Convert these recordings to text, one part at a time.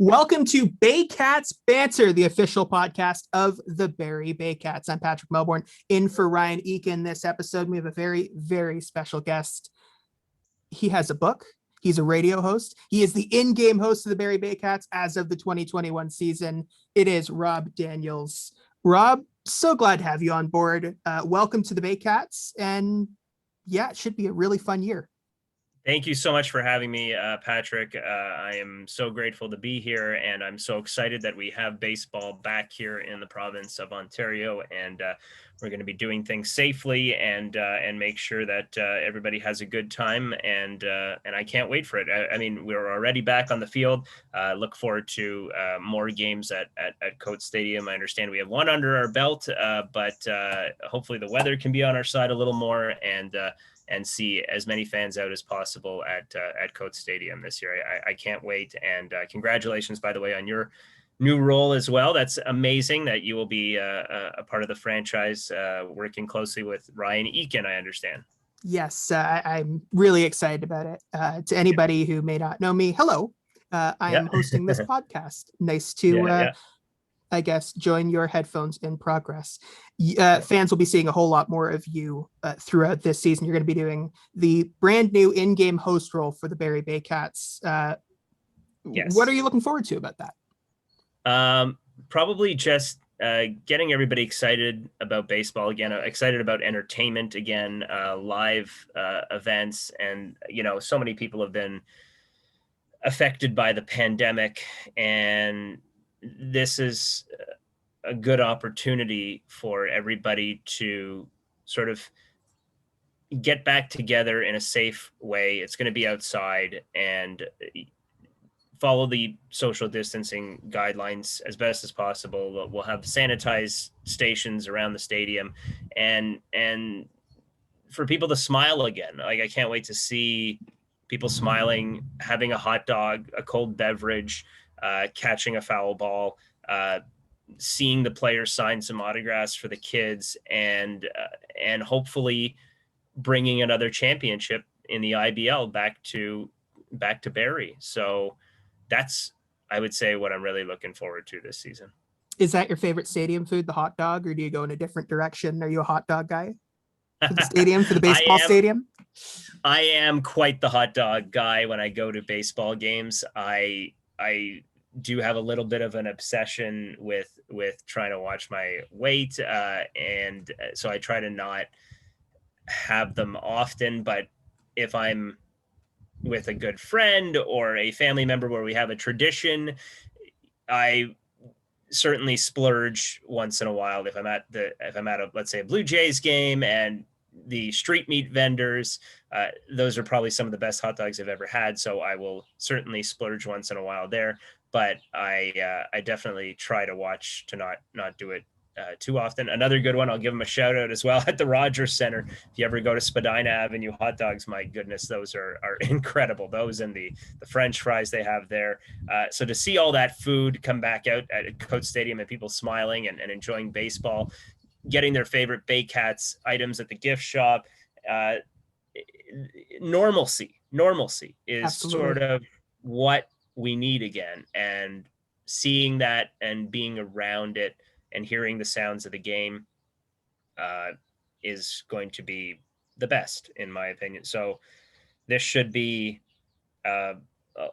Welcome to Baycats Banter, the official podcast of the Barrie Baycats. I'm Patrick Melbourne, in for Ryan Eakin. This episode, we have a very, very special guest. He has a book. He's a radio host. He is the in-game host of the Barrie Baycats as of the 2021 season. It is Rob Daniels. Rob, so glad to have you on board. Welcome to the Baycats. And yeah, it should be a really fun year. Thank you so much for having me, Patrick. I am so grateful to be here, and I'm so excited that we have baseball back here in the province of Ontario, and we're going to be doing things safely and make sure that everybody has a good time, and I can't wait for it. I mean, we're already back on the field. Look forward to more games at Coates Stadium. I understand we have one under our belt, but hopefully the weather can be on our side a little more, and see as many fans out as possible at Coates Stadium this year. I can't wait. And congratulations, by the way, on your new role as well. That's amazing that you will be a part of the franchise, working closely with Ryan Eakin, I understand. Yes, I'm really excited about it. To anybody who may not know me, hello. I am hosting this podcast. Nice to I guess, join your headphones in progress. Fans will be seeing a whole lot more of you throughout this season. You're going to be doing the brand new in-game host role for the Barrie Baycats. Yes. What are you looking forward to about that? Probably just getting everybody excited about baseball again, excited about entertainment again, live events. And, you know, so many people have been affected by the pandemic, and this is a good opportunity for everybody to sort of get back together in a safe way. It's going to be outside and follow the social distancing guidelines as best as possible. We'll have sanitized stations around the stadium and for people to smile again. Like, I can't wait to see people smiling, having a hot dog, a cold beverage, catching a foul ball, seeing the players sign some autographs for the kids, and hopefully bringing another championship in the IBL back to Barrie. So that's, I would say, what I'm really looking forward to this season. Is that your favorite stadium food, the hot dog, or do you go in a different direction? Are you a hot dog guy for the stadium, for the baseball stadium? I am quite the hot dog guy when I go to baseball games. I do have a little bit of an obsession with trying to watch my weight. And so I try to not have them often, but if I'm with a good friend or a family member where we have a tradition, I certainly splurge once in a while. If I'm at let's say a Blue Jays game, and the street meat vendors, those are probably some of the best hot dogs I've ever had. So I will certainly splurge once in a while there, but I definitely try to watch to not do it too often. Another good one, I'll give them a shout out as well, at the Rogers Center. If you ever go to Spadina Avenue hot dogs, my goodness, those are incredible. Those and the French fries they have there. So to see all that food come back out at Coates Stadium and people smiling and enjoying baseball, getting their favorite Baycats items at the gift shop, normalcy is Absolutely. Sort of what we need again, and seeing that and being around it and hearing the sounds of the game is going to be the best, in my opinion. So this should be a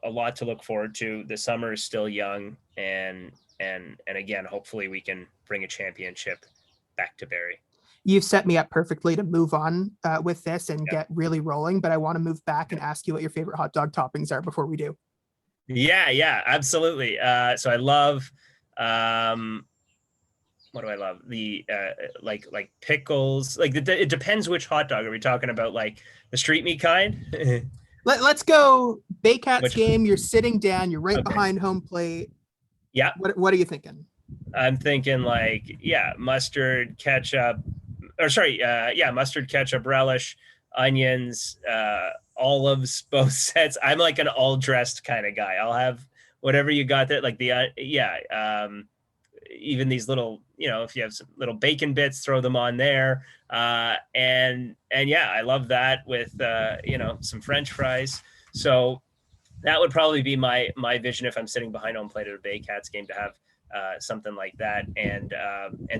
lot to look forward to. The summer is still young, and again, hopefully we can bring a championship back to Barrie. You've set me up perfectly to move on with this and get really rolling, but I want to move back and ask you what your favorite hot dog toppings are before we do. Yeah, absolutely. So I love, what do I love? The like pickles. Like it depends which hot dog. Are we talking about, like the street meat kind? Let's go Baycats game. You're sitting down. You're right behind home plate. Yeah. What are you thinking? I'm thinking mustard, ketchup, mustard, ketchup, relish, onions, olives, both sets. I'm like an all dressed kind of guy. I'll have whatever you got there. Like even these little, if you have some little bacon bits, throw them on there. And I love that with, some French fries. So that would probably be my vision if I'm sitting behind home plate at a Baycats game, to have something like that. And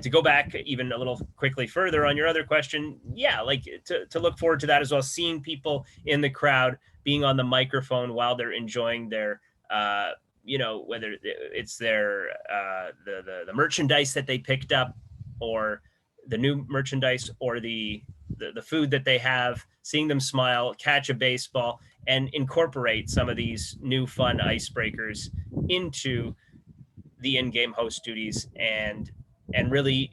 to go back even a little quickly further on your other question, yeah, like to look forward to that as well, seeing people in the crowd being on the microphone while they're enjoying their whether it's their the merchandise that they picked up, or the new merchandise, or the food that they have, seeing them smile, catch a baseball, and incorporate some of these new fun icebreakers into the in-game host duties, and really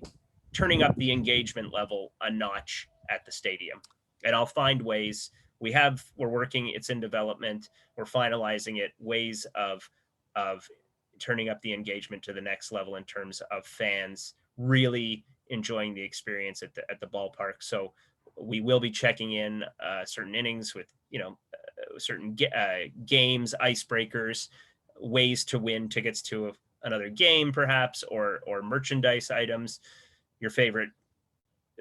turning up the engagement level a notch at the stadium. And I'll find ways. We're working, it's in development, we're finalizing it, ways of turning up the engagement to the next level in terms of fans really enjoying the experience at the ballpark. So we will be checking in certain innings with certain games, icebreakers, ways to win tickets to another game, perhaps, or merchandise items. Your favorite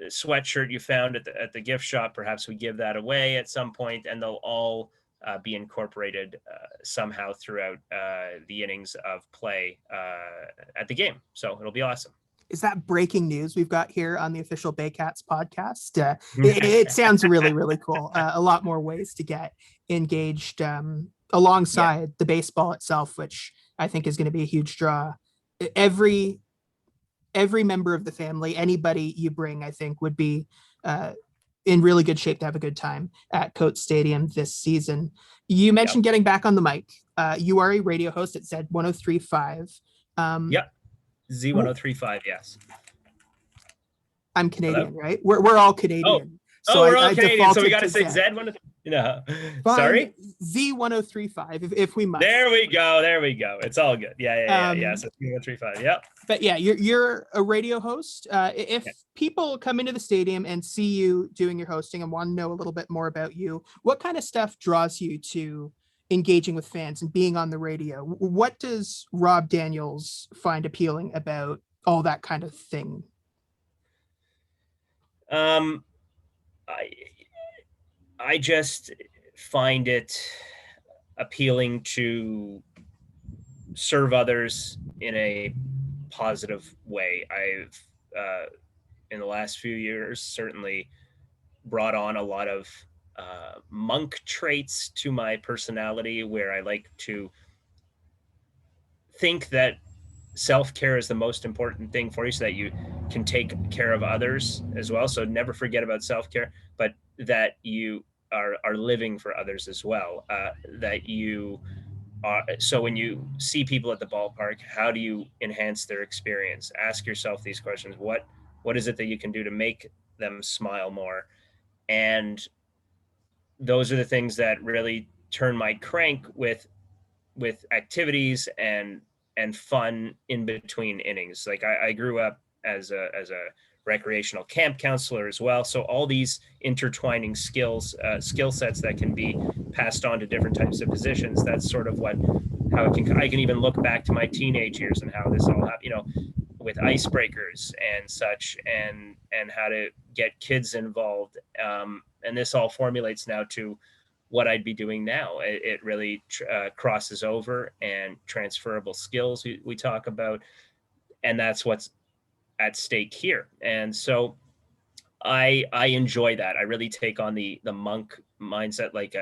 sweatshirt you found at the gift shop, perhaps we give that away at some point, and they'll all be incorporated somehow throughout the innings of play at the game. So it'll be awesome. Is that breaking news we've got here on the official Baycats podcast? It sounds really, really cool. A lot more ways to get engaged alongside the baseball itself, which I think is going to be a huge draw. Every member of the family, anybody you bring, I think would be in really good shape to have a good time at Coates Stadium this season. You mentioned getting back on the mic. You are a radio host at Z1035. Yep. Z1035, yes. I'm Canadian, right? We're all Canadian. So we're all Canadian, so we got to say Z1. No, sorry. Z1035, if we must. There we go. It's all good. Yeah. So Z1035. Yep. But yeah, you're a radio host. If people come into the stadium and see you doing your hosting and want to know a little bit more about you, what kind of stuff draws you to engaging with fans and being on the radio? What does Rob Daniels find appealing about all that kind of thing? I just find it appealing to serve others in a positive way. I've in the last few years certainly brought on a lot of monk traits to my personality, where I like to think that self-care is the most important thing for you, so that you can take care of others as well. So never forget about self-care, but that you are living for others as well. That you are, so when you see people at the ballpark, how do you enhance their experience? Ask yourself these questions. What is it that you can do to make them smile more? And those are the things that really turn my crank with activities and fun in between innings. Like I grew up as a recreational camp counselor as well. So all these intertwining skill sets that can be passed on to different types of positions. That's sort of how I can even look back to my teenage years and how this all happened, with icebreakers and such, and how to get kids involved. And this all formulates now to what I'd be doing now. It really crosses over, and transferable skills we talk about, and that's what's at stake here. And so I enjoy that. I really take on the monk mindset, like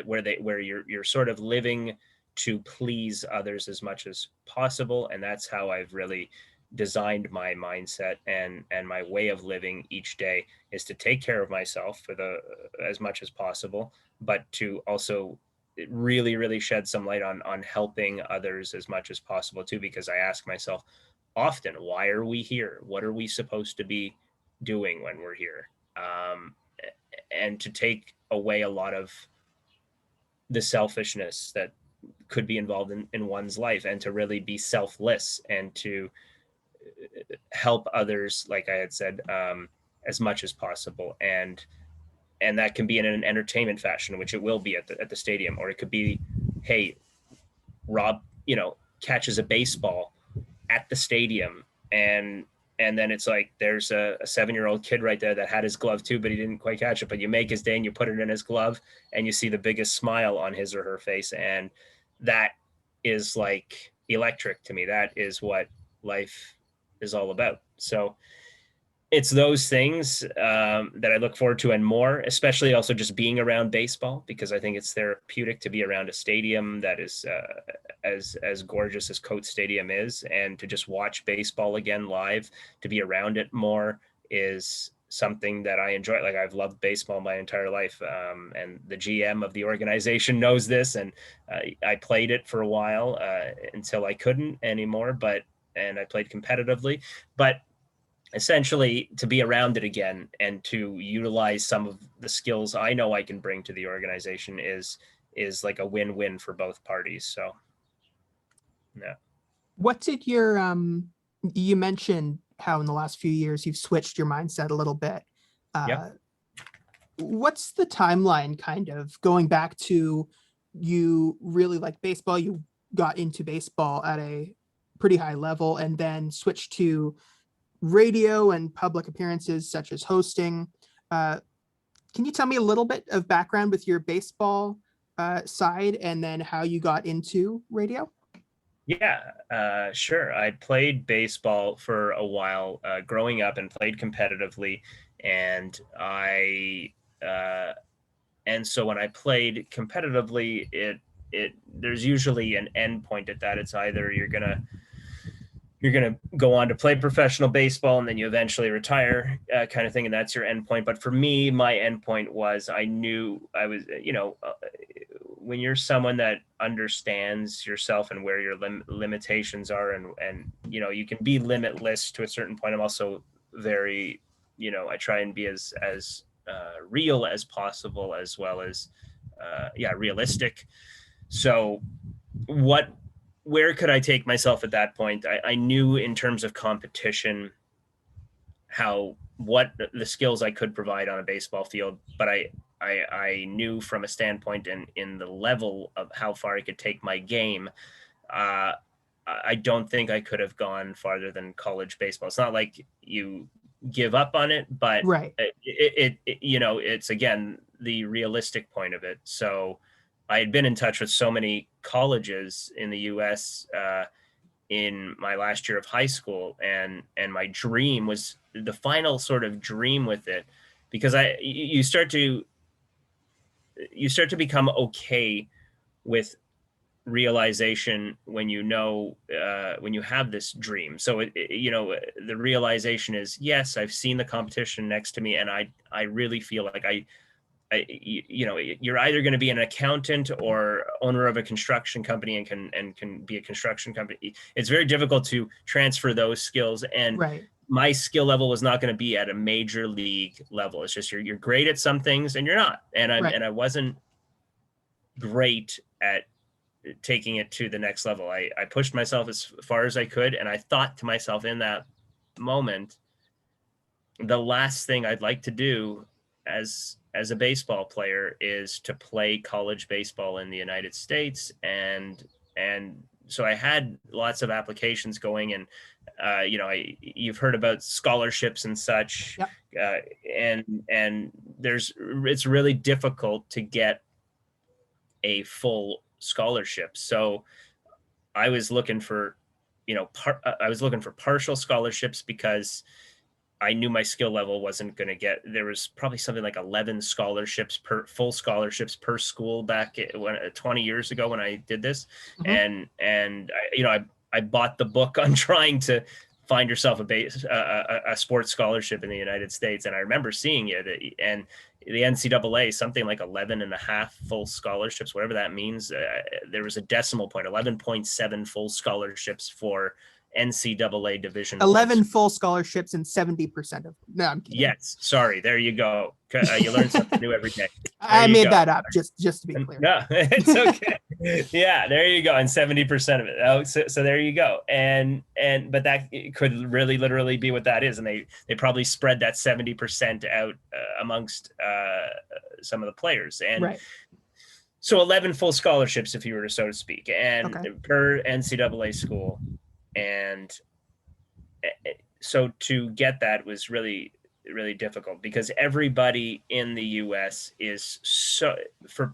where you're sort of living to please others as much as possible, and that's how I've really designed my mindset and my way of living each day, is to take care of myself as much as possible, but to also really, really shed some light on helping others as much as possible too, because I ask myself often, why are we here? What are we supposed to be doing when we're here? And to take away a lot of the selfishness that could be involved in one's life, and to really be selfless, and to help others, like I had said, as much as possible. And that can be in an entertainment fashion, which it will be at the stadium, or it could be, hey, Rob, catches a baseball at the stadium, and and then it's like there's a 7-year-old kid right there that had his glove too, but he didn't quite catch it. But you make his day and you put it in his glove, and you see the biggest smile on his or her face, and that is like electric to me. That is what life is all about. So it's those things that I look forward to and more, especially also just being around baseball, because I think it's therapeutic to be around a stadium that is as gorgeous as Coates Stadium is, and to just watch baseball again live, to be around it more is something that I enjoy. Like, I've loved baseball my entire life, and the GM of the organization knows this, and I played it for a while until I couldn't anymore, and I played competitively, but essentially to be around it again and to utilize some of the skills I know I can bring to the organization is like a win-win for both parties. So yeah. What did your you mentioned how in the last few years you've switched your mindset a little bit. Yep. What's the timeline kind of going back to, you really like baseball, you got into baseball at a pretty high level and then switched to radio and public appearances such as hosting. Can you tell me a little bit of background with your baseball side and then how you got into radio? Yeah, sure. I played baseball for a while growing up and played competitively. And so when I played competitively, there's usually an end point at that. It's either you're gonna go on to play professional baseball and then you eventually retire, kind of thing, and that's your end point. But for me, my end point was I knew I was, when you're someone that understands yourself and where your limitations are, and you can be limitless to a certain point. I'm also very, I try and be as real as possible, as well as realistic. So where could I take myself at that point? I knew in terms of competition what the skills I could provide on a baseball field, but I knew from a standpoint in the level of how far I could take my game. I don't think I could have gone farther than college baseball. It's not like you give up on it, but Right. it's again the realistic point of it. So I had been in touch with so many colleges in the U.S. In my last year of high school, and my dream was the final sort of dream with it, because you start to become okay with realization when when you have this dream. So the realization is, yes, I've seen the competition next to me, and I really feel like you're either going to be an accountant or owner of a construction company and can be a construction company. It's very difficult to transfer those skills. And Right. my skill level was not going to be at a major league level. It's just you're great at some things and you're not. And I wasn't great at taking it to the next level. I pushed myself as far as I could. And I thought to myself in that moment, the last thing I'd like to do as a baseball player is to play college baseball in the United States. And so I had lots of applications going, and you've heard about scholarships and such. Yep. And it's really difficult to get a full scholarship. So I was looking for partial scholarships, because I knew my skill level wasn't going to get. There was probably something like 11 full scholarships per school back 20 years ago when I did this. Mm-hmm. And I bought the book on trying to find yourself a sports scholarship in the United States. And I remember seeing it, and the NCAA, something like 11 and a half full scholarships, whatever that means. There was a decimal point, 11.7 full scholarships for NCAA Division 11 full scholarships and 70% of, no, I'm kidding. Yes, sorry, there you go. You learn something new every day. I made that up just to be clear. No, it's okay. Yeah, there you go. And 70% of it. Oh, so there you go. But that could really literally be what that is. And they probably spread that 70% out amongst some of the players. And right. So 11 full scholarships, if you were to, so to speak, and per NCAA school. And so to get that was really, really difficult, because everybody in the US is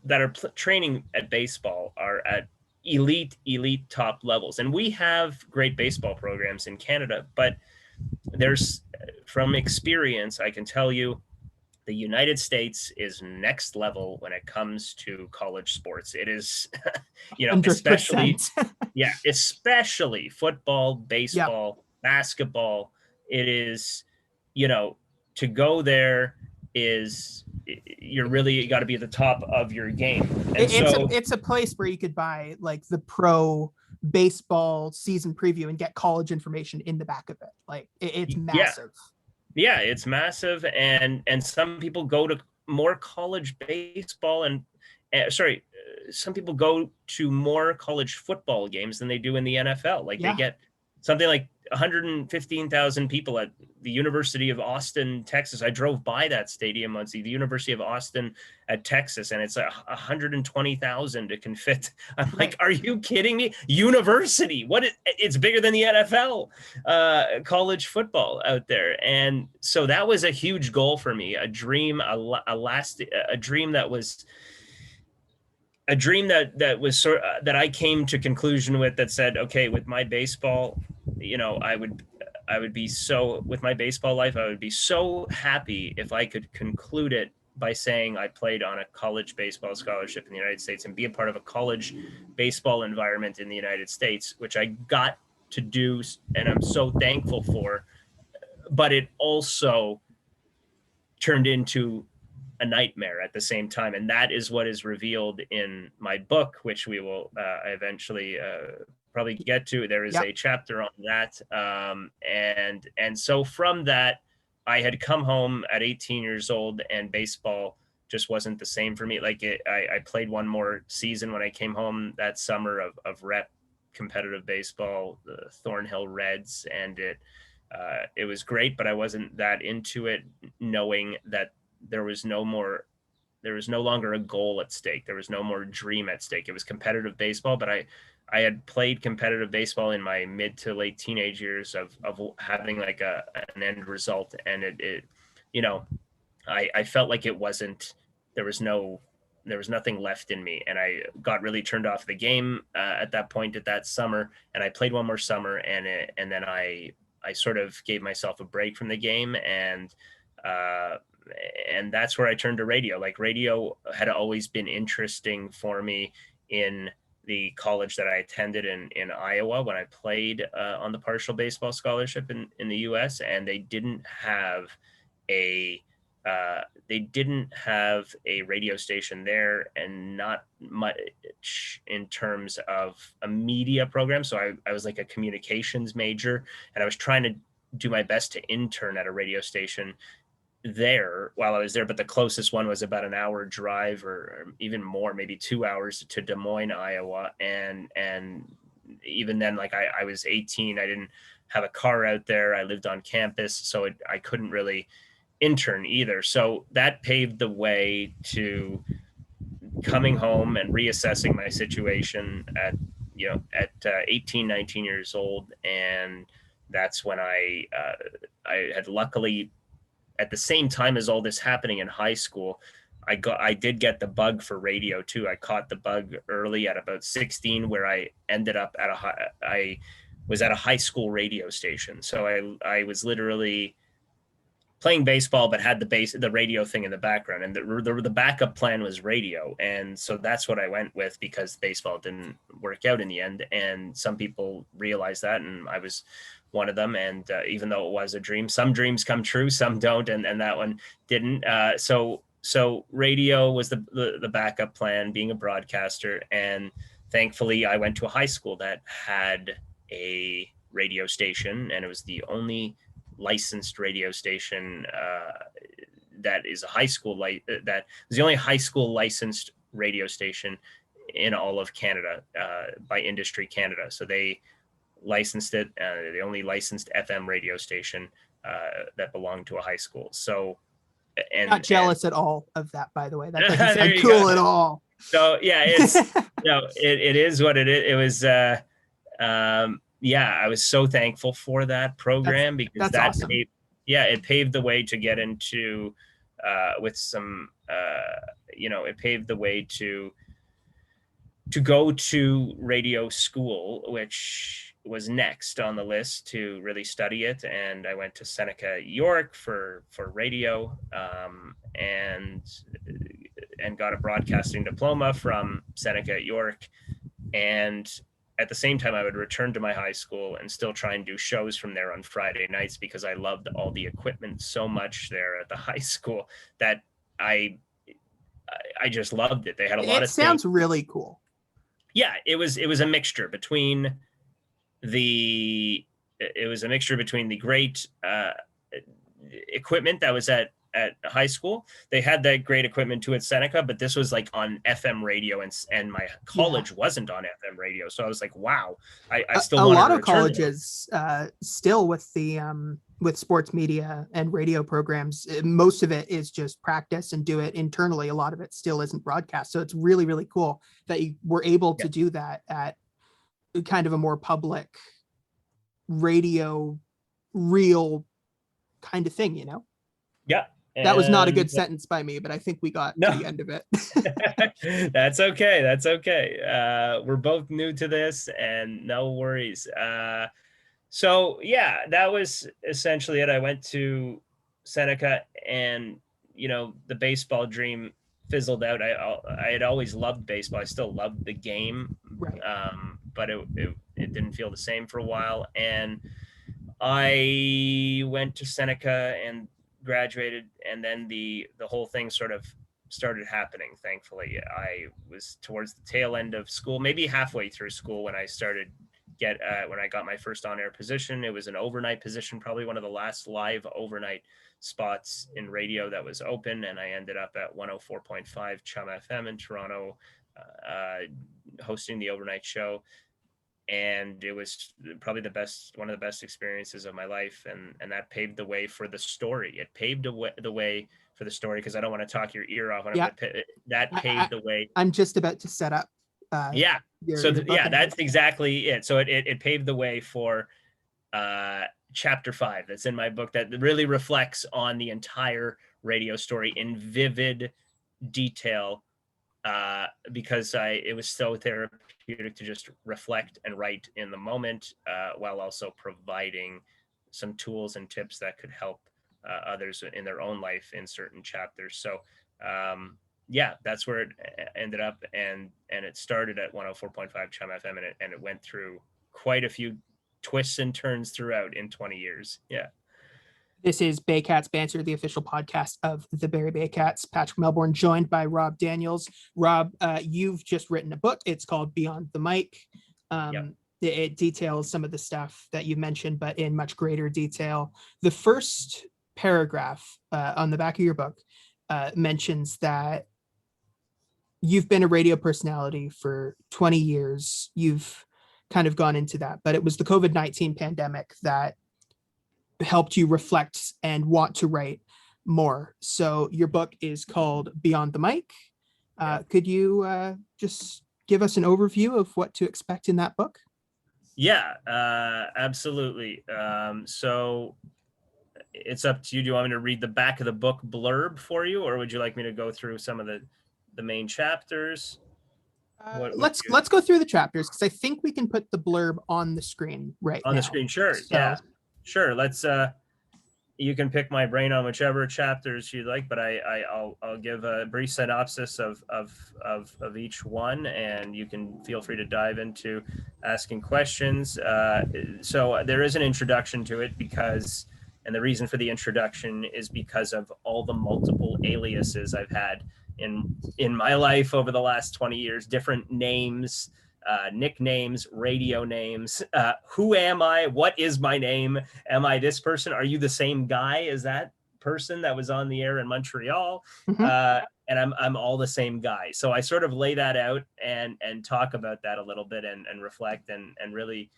that are training at baseball are at elite top levels. And we have great baseball programs in Canada, but there's, from experience, I can tell you, the United States is next level when it comes to college sports. It is, 100%. especially football, Yep. baseball, basketball. It is, you know, to go there is, you're really got to be at the top of your game. And It's a place where you could buy like the pro baseball season preview and get college information in the back of it. Like it's massive. Yeah, it's massive, and some people go to more college baseball and some people go to more college football games than they do in the NFL. Like they get something like 115,000 people at the University of Austin, Texas. I drove by that stadium once, the University of Austin at Texas, and it's 120,000 it can fit. I'm like, are you kidding me? University, it's bigger than the NFL, college football out there. And so that was a huge goal for me, a dream, a dream that was that I came to conclusion with, that said, okay, with my baseball, I would be so, with my baseball life, I would be so happy if I could conclude it by saying I played on a college baseball scholarship in the United States and be a part of a college baseball environment in the United States, which I got to do, and I'm so thankful for. But it also turned into a nightmare at the same time. And that is what is revealed in my book, which we will eventually probably get to. There is a chapter on that. And so from that, I had come home at 18 years old, and baseball just wasn't the same for me. Like I played one more season when I came home that summer of rep competitive baseball, the Thornhill Reds, and it was great, but I wasn't that into it, knowing that there was no longer a goal at stake. There was no more dream at stake. It was competitive baseball, but I had played competitive baseball in my mid to late teenage years of having like an end result. And I felt like it wasn't, there was nothing left in me. And I got really turned off the game at that point, at that summer. And I played one more summer, and then I sort of gave myself a break from the game, and that's where I turned to radio. Like radio had always been interesting for me in the college that I attended in Iowa when I played on the partial baseball scholarship in the US, and they didn't have a radio station there, and not much in terms of a media program. So I was like a communications major, and I was trying to do my best to intern at a radio station there while I was there, but the closest one was about an hour drive, or even more, maybe 2 hours, to Des Moines, Iowa. And even then, like I was 18, I didn't have a car out there. I lived on campus, so I couldn't really intern either. So that paved the way to coming home and reassessing my situation at 18, 19 years old. And that's when I had luckily, at the same time as all this happening in high school, I did get the bug for radio too. I caught the bug early at about 16, where I ended up I was at a high school radio station. So I was literally playing baseball, but had the radio thing in the background, and the backup plan was radio. And so that's what I went with, because baseball didn't work out in the end. And some people realized that, and I was one of them. And even though it was a dream, some dreams come true, some don't, and that one didn't. So radio was the backup plan, being a broadcaster. And thankfully I went to a high school that had a radio station, and it was the only licensed radio station that is a high school that was the only high school licensed radio station in all of Canada by Industry Canada. So they licensed it, the only licensed FM radio station that belonged to a high school. So, and not jealous at all of that, by the way. That doesn't sound cool go. At all. So yeah, it's it is what it is. It was yeah, I was so thankful for that program because That's awesome. it paved the way to get into with some it paved the way to go to radio school, which was next on the list to really study it. And I went to Seneca York for radio, and got a broadcasting diploma from Seneca at York. And at the same time, I would return to my high school and still try and do shows from there on Friday nights because I loved all the equipment so much there at the high school that I I just loved it. They had a lot It of things. sounds really cool. Yeah, it was a mixture between the great equipment that was at high school. They had that great equipment too at Seneca, but this was like on FM radio, and my college wasn't on FM radio. So I was like, wow, I still a wanted lot to of return colleges still with the with sports media and radio programs, most of it is just practice and do it internally. A lot of it still isn't broadcast. So it's really, really cool that you were able to do that at kind of a more public radio, real kind of thing, you know? Yeah. That was not a good sentence by me, but I think we got No. to the end of it. That's okay. That's okay. We're both new to this, and no worries. So yeah, that was essentially it. I went to Seneca, and the baseball dream fizzled out. I had always loved baseball. I still loved the game, Right. but it didn't feel the same for a while. And I went to Seneca and graduated, and then the whole thing sort of started happening. Thankfully, I was towards the tail end of school, maybe halfway through school, when I started when I got my first on-air position. It was an overnight position, probably one of the last live overnight spots in radio that was open, and I ended up at 104.5 Chum FM in Toronto, hosting the overnight show. And it was probably one of the best experiences of my life, and that paved the way for the story. It paved the way for the story, because I don't want to talk your ear off. That paved the way. I'm just about to set up. Yeah. That's exactly it. So it paved the way for chapter 5 that's in my book, that really reflects on the entire radio story in vivid detail, because it was so therapeutic to just reflect and write in the moment, while also providing some tools and tips that could help others in their own life in certain chapters. So that's where it ended up, and it started at 104.5 Chum FM, and it went through quite a few twists and turns throughout in 20 years. Yeah. This is Baycats Banter, the official podcast of the Barrie Baycats. Patrick Melbourne, joined by Rob Daniels. Rob, you've just written a book. It's called Beyond the Mic. It details some of the stuff that you mentioned, but in much greater detail. The first paragraph on the back of your book mentions that you've been a radio personality for 20 years. You've kind of gone into that, but it was the COVID-19 pandemic that helped you reflect and want to write more. So your book is called Beyond the Mic. Could you just give us an overview of what to expect in that book? Yeah, absolutely. So it's up to you. Do you want me to read the back of the book blurb for you, or would you like me to go through some of the main chapters? Let's go through the chapters, because I think we can put the blurb on the screen right now. On the screen, sure. So, yeah, sure. Let's. You can pick my brain on whichever chapters you like, but I'll give a brief synopsis of each one, and you can feel free to dive into asking questions. So there is an introduction to it, and the reason for the introduction is because of all the multiple aliases I've had in my life over the last 20 years, different names, nicknames, radio names. Who am I? What is my name? Am I this person? Are you the same guy as that person that was on the air in Montreal? Mm-hmm. And I'm all the same guy. So I sort of lay that out and talk about that a little bit, and reflect and really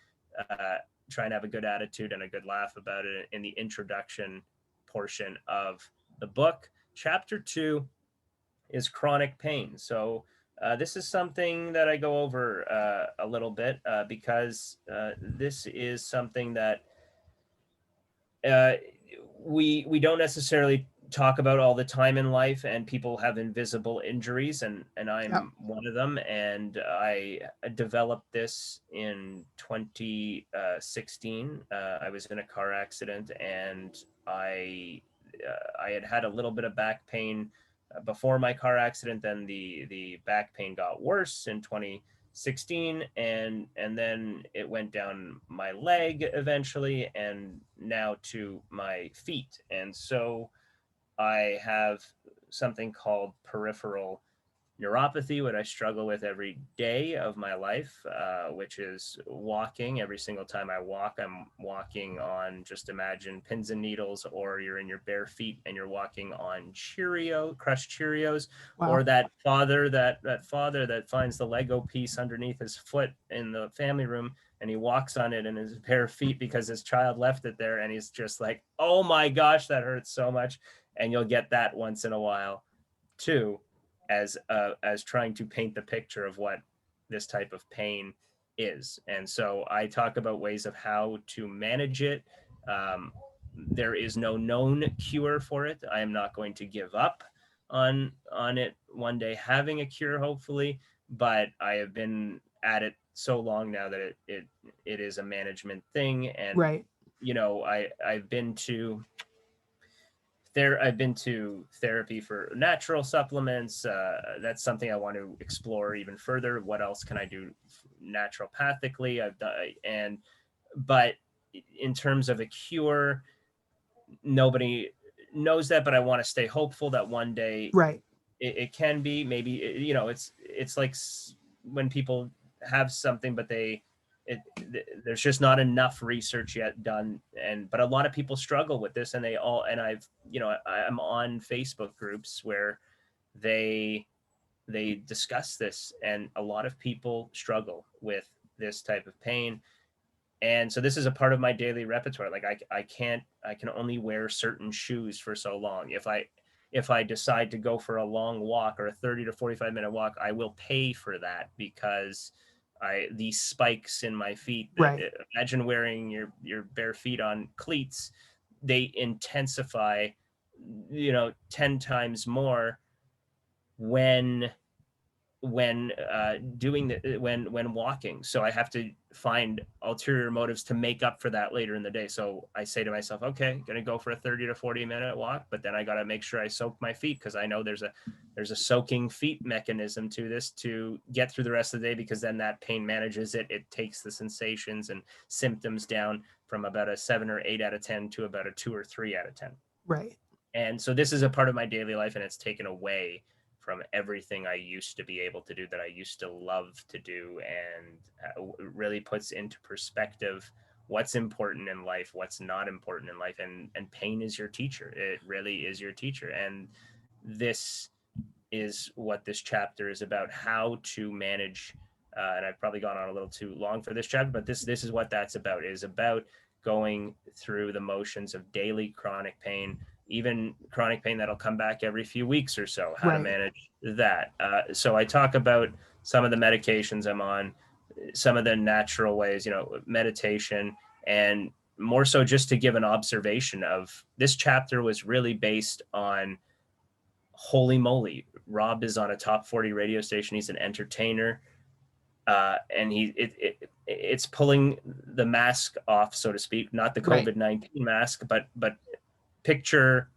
try and have a good attitude and a good laugh about it in the introduction portion of the book. Chapter 2 is chronic pain. So This is something that I go over a little bit because this is something that uh, we don't necessarily talk about all the time in life, and people have invisible injuries, and Yeah. I'm one of them. And I developed this in 2016. I was in a car accident, and I had had a little bit of back pain before my car accident. Then the back pain got worse in 2016, and then it went down my leg eventually, and now to my feet. And so I have something called peripheral neuropathy, what I struggle with every day of my life, which is walking. Every single time I walk, I'm walking on, just imagine pins and needles, or you're in your bare feet and you're walking on crushed Cheerios, or Wow. that father that finds the Lego piece underneath his foot in the family room, and he walks on it in his bare feet because his child left it there, and he's just like, oh my gosh, that hurts so much. And you'll get that once in a while too, as trying to paint the picture of what this type of pain is. And so I talk about ways of how to manage it. Um, there is no known cure for it. I am not going to give up on it one day having a cure, hopefully, but I have been at it so long now that it is a management thing. And Right. I've been to therapy for natural supplements. That's something I want to explore even further. What else can I do naturopathically? I've done, and but in terms of a cure, nobody knows that. But I want to stay hopeful that one day Right. it can be. Maybe it's like when people have something, but there's just not enough research yet done. But a lot of people struggle with this, and I'm on Facebook groups where they discuss this, and a lot of people struggle with this type of pain. And so this is a part of my daily repertoire. Like I can only wear certain shoes for so long. If I decide to go for a long walk, or a 30 to 45-minute walk, I will pay for that, because these spikes in my feet, that Right. imagine wearing your bare feet on cleats, they intensify 10 times more when doing when walking. So I have to find ulterior motives to make up for that later in the day. So I say to myself, okay, gonna go for a 30 to 40-minute walk, but then I got to make sure I soak my feet, because I know there's a soaking feet mechanism to this to get through the rest of the day, because then that pain manages it takes the sensations and symptoms down from about a 7 or 8 out of 10 to about a 2 or 3 out of 10. Right. And so this is a part of my daily life, and it's taken away from everything I used to be able to do, that I used to love to do, and really puts into perspective what's important in life, what's not important in life. And pain is your teacher. It really is your teacher. And this is what this chapter is about: how to manage. And I've probably gone on a little too long for this chapter, but this is what that's about. It is about going through the motions of daily chronic pain, even chronic pain that'll come back every few weeks or so, how to Right. manage that. So I talk about some of the medications I'm on, some of the natural ways, meditation, and more so just to give an observation of this chapter was really based on, holy moly, Rob is on a top 40 radio station. He's an entertainer. And it's pulling the mask off, so to speak, not the Right. COVID-19 mask, but picture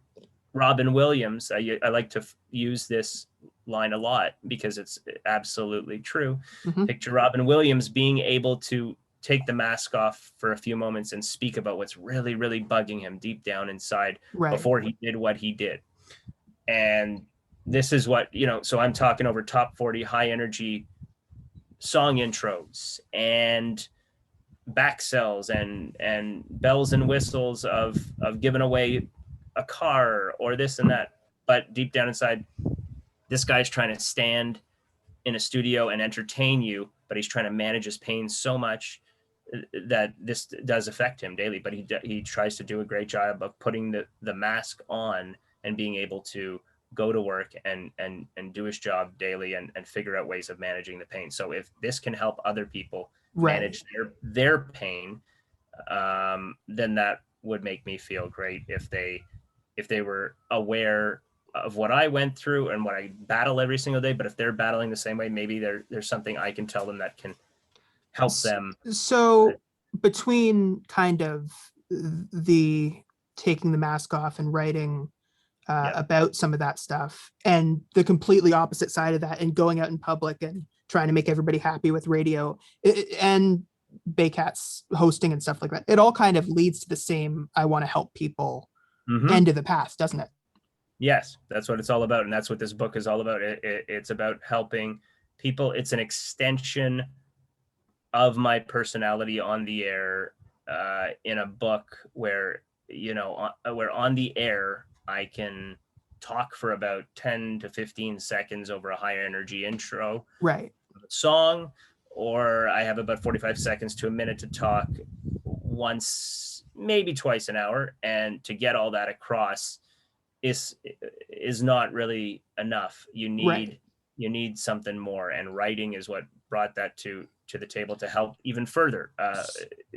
Robin Williams. I like to use this line a lot because it's absolutely true. Hmm. Picture Robin Williams being able to take the mask off for a few moments and speak about what's really, really bugging him deep down inside Right. before he did what he did. And this is what, so I'm talking over top 40 high energy song intros and back sells and bells and whistles of giving away a car or this and that. But deep down inside, this guy's trying to stand in a studio and entertain you, but he's trying to manage his pain so much that this does affect him daily. But he tries to do a great job of putting the mask on and being able to go to work and do his job daily and figure out ways of managing the pain. So if this can help other people Right. manage their pain, then that would make me feel great if they were aware of what I went through and what I battle every single day. But if they're battling the same way, maybe there's something I can tell them that can help them. So between kind of the taking the mask off and writing about some of that stuff, and the completely opposite side of that, and going out in public and trying to make everybody happy with radio and Baycats hosting and stuff like that, it all kind of leads to the same I want to help people end of the path, doesn't it? Yes, that's what it's all about. And that's what this book is all about. It's about helping people. It's an extension of my personality on the air, in a book where, where on the air, I can talk for about 10 to 15 seconds over a higher energy intro Right. song, or I have about 45 seconds to a minute to talk once, maybe twice an hour. And to get all that across is not really enough. You need something more, and writing is what brought that to the table to help even further.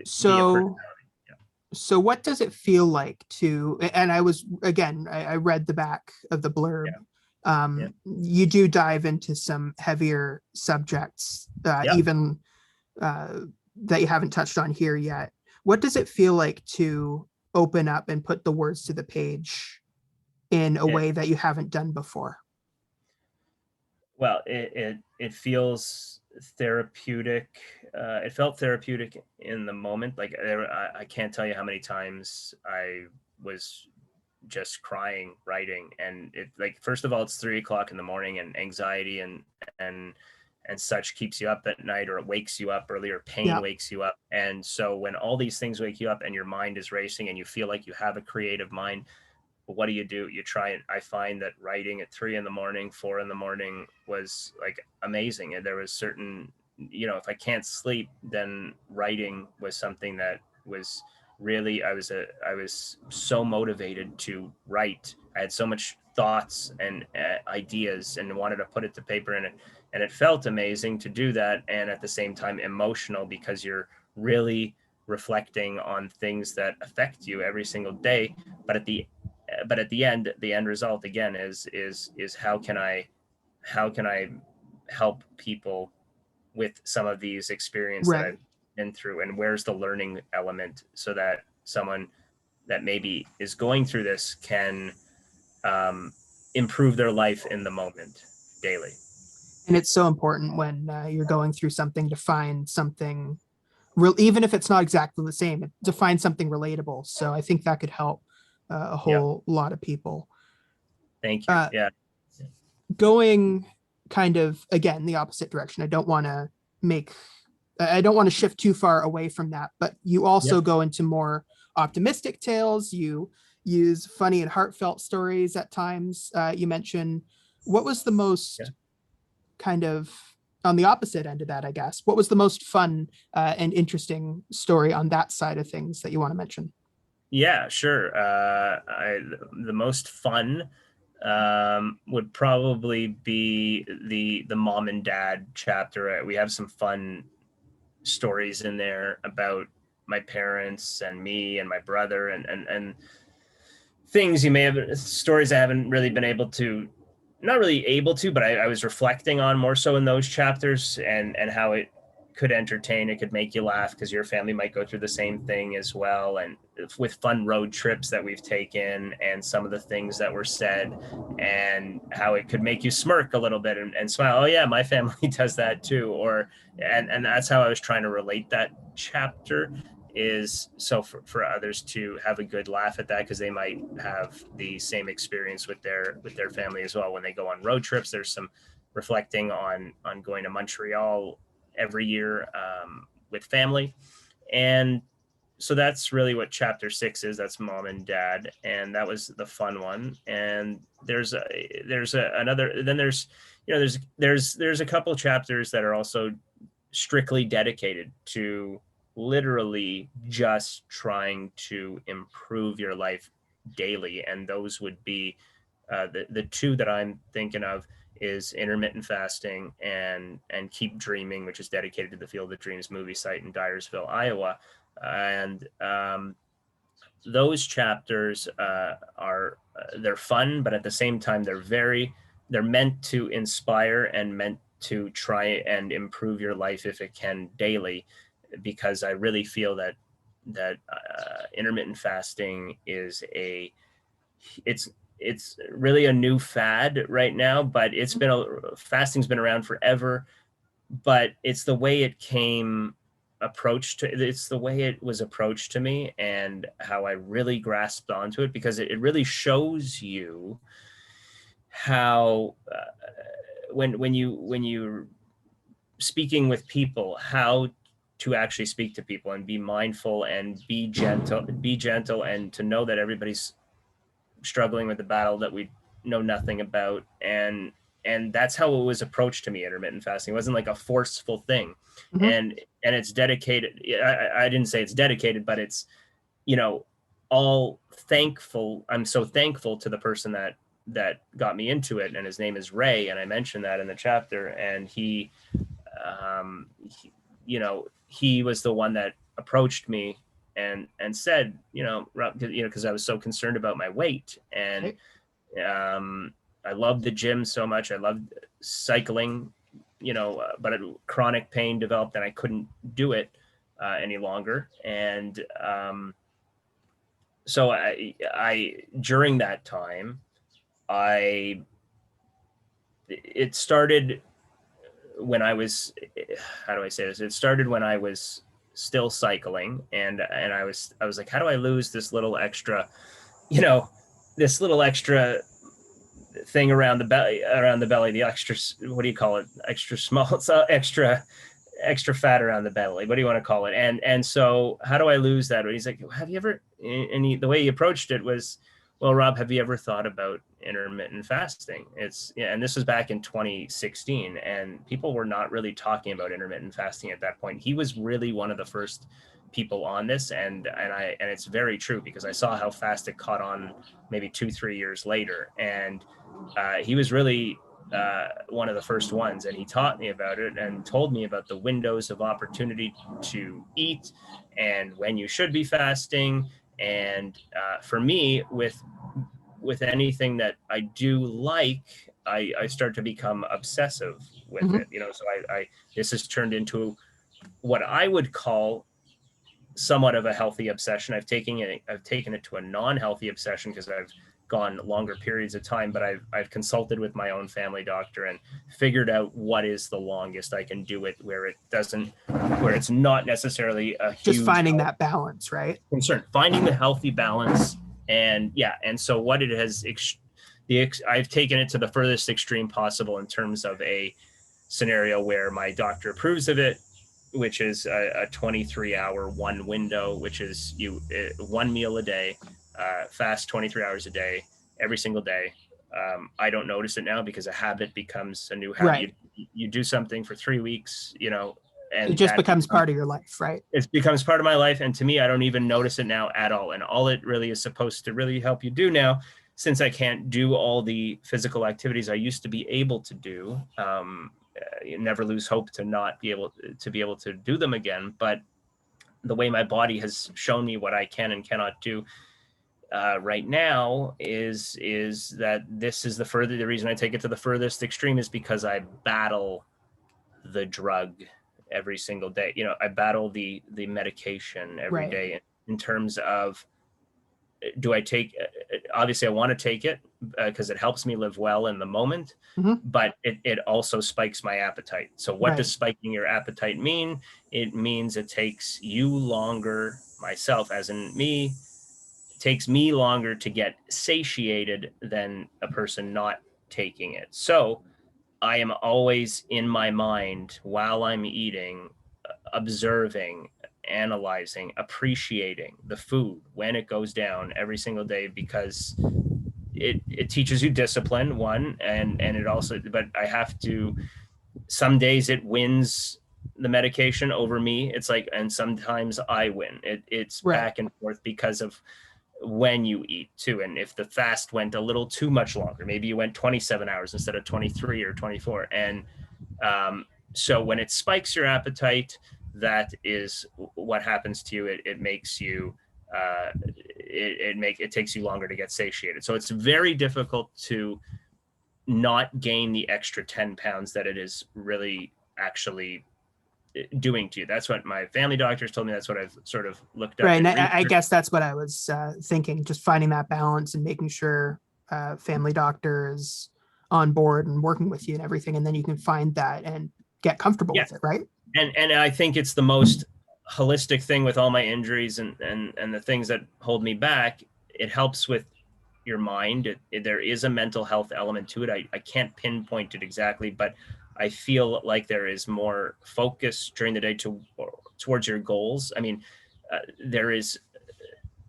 So so what does it feel like to, and I read the back of the blurb. You do dive into some heavier subjects, even that you haven't touched on here yet. What does it feel like to open up and put the words to the page in a way that you haven't done before? Well, it feels therapeutic. It felt therapeutic in the moment. Like I can't tell you how many times I was just crying writing. And it, like, first of all, it's 3 o'clock in the morning, and anxiety and such keeps you up at night, or it wakes you up early, or pain wakes you up. And so when all these things wake you up and your mind is racing and you feel like you have a creative mind, what do? You try. And I find that writing at 3 in the morning, 4 in the morning was like amazing. And there was certain, if I can't sleep, then writing was something that was really, I was so motivated to write. I had so much thoughts and ideas, and wanted to put it to paper, and it felt amazing to do that. And at the same time emotional, because you're really reflecting on things that affect you every single day. But at the end, the end result again is how can I help people with some of these experiences that I've been through, and where's the learning element, so that someone that maybe is going through this can improve their life in the moment daily. And it's so important when you're going through something to find something real, even if it's not exactly the same, to find something relatable. So I think that could help a whole lot of people. Thank you. Going kind of, again, the opposite direction. I don't want to shift too far away from that, but you also go into more optimistic tales. You use funny and heartfelt stories at times. You mentioned, what was the most kind of on the opposite end of that, I guess? What was the most fun and interesting story on that side of things that you want to mention? Yeah, sure. The most fun would probably be the mom and dad chapter. We have some fun stories in there about my parents and me and my brother, and things stories I haven't really been able to, not really able to, but I was reflecting on more so in those chapters, and how it could entertain, it could make you laugh, because your family might go through the same thing as well. And with fun road trips that we've taken, and some of the things that were said, and how it could make you smirk a little bit and smile. Oh yeah, my family does that too. And that's how I was trying to relate that chapter, is so for others to have a good laugh at that, because they might have the same experience with their family as well when they go on road trips. There's some reflecting on going to Montreal every year with family. And so that's really what chapter 6 is. That's mom and dad, and that was the fun one. And there's a couple chapters that are also strictly dedicated to literally just trying to improve your life daily. And those would be The two that I'm thinking of is intermittent fasting and Keep Dreaming, which is dedicated to the Field of Dreams movie site in Dyersville, Iowa. And those chapters are they're fun, but at the same time they're meant to inspire and meant to try and improve your life if it can daily, because I really feel that intermittent fasting is it's really a new fad right now, but fasting's been around forever, but it's the way it's the way it was approached to me and how I really grasped onto it, because it really shows you how when you're speaking with people, how to actually speak to people and be mindful and be gentle, and to know that everybody's struggling with the battle that we know nothing about. And that's how it was approached to me. Intermittent fasting, it wasn't like a forceful thing. Mhm. And it's dedicated. I didn't say it's dedicated, but it's, all thankful. I'm so thankful to the person that got me into it, and his name is Ray, and I mentioned that in the chapter. And he was the one that approached me and said, because I was so concerned about my weight. And I loved the gym so much. I loved cycling, but chronic pain developed and I couldn't do it any longer. And so I during that time, it started when I was, how do I say this? It started when I was still cycling, and I was like, how do I lose this little extra, this little extra thing around the belly, the extra, what do you call it? Extra small, so extra fat around the belly. What do you want to call it? And so how do I lose that? And he's like, have you ever, the way he approached it was, well, Rob, have you ever thought about intermittent fasting? And this was back in 2016, and people were not really talking about intermittent fasting at that point. He was really one of the first people on this, and it's very true, because I saw how fast it caught on maybe 2-3 years later. And he was really one of the first ones, and he taught me about it and told me about the windows of opportunity to eat and when you should be fasting. And for me, with anything that I do like, I start to become obsessive with Mhm. it. So I this has turned into what I would call somewhat of a healthy obsession. I've taken it to a non-healthy obsession, because I've gone longer periods of time, but I've consulted with my own family doctor and figured out what is the longest I can do it, where it's not necessarily a Just huge finding that balance, right? concern, finding the healthy balance. And so what it has, I've taken it to the furthest extreme possible in terms of a scenario where my doctor approves of it, which is a 23-hour one window, which is one meal a day, fast 23 hours a day, every single day. I don't notice it now, because a habit becomes a new habit. Right. You do something for 3 weeks, and It just becomes part of your life, right? it becomes part of my life. And to me, I don't even notice it now at all. And all it really is supposed to really help you do now, since I can't do all the physical activities I used to be able to do, you never lose hope to not be able to do them again. But the way my body has shown me what I can and cannot do right now is that this is the reason I take it to the furthest extreme is because I battle the drug every single day. I battle the medication every day in terms of, do I take, obviously I want to take it because it helps me live well in the moment, but it also spikes my appetite. So what does spiking your appetite mean? It means it takes you longer, myself as in me, it takes me longer to get satiated than a person not taking it. So I am always in my mind while I'm eating, observing, analyzing, appreciating the food when it goes down every single day, because it teaches you discipline, one, and it also, but I have to, some days it wins the medication over me. It's like, and sometimes I win. It's back and forth because of when you eat too. And if the fast went a little too much longer, maybe you went 27 hours instead of 23 or 24. And so when it spikes your appetite, that is what happens to you. It makes you, it takes you longer to get satiated. So it's very difficult to not gain the extra 10 pounds that it is really actually doing to you. That's what my family doctors told me. That's what I've sort of looked up. Right. And I guess that's what I was thinking, just finding that balance and making sure family doctor is on board and working with you and everything. And then you can find that and get comfortable with it, right? And I think it's the most holistic thing with all my injuries and the things that hold me back. It helps with your mind. There is a mental health element to it. I can't pinpoint it exactly, but I feel like there is more focus during the day towards your goals. I mean, there is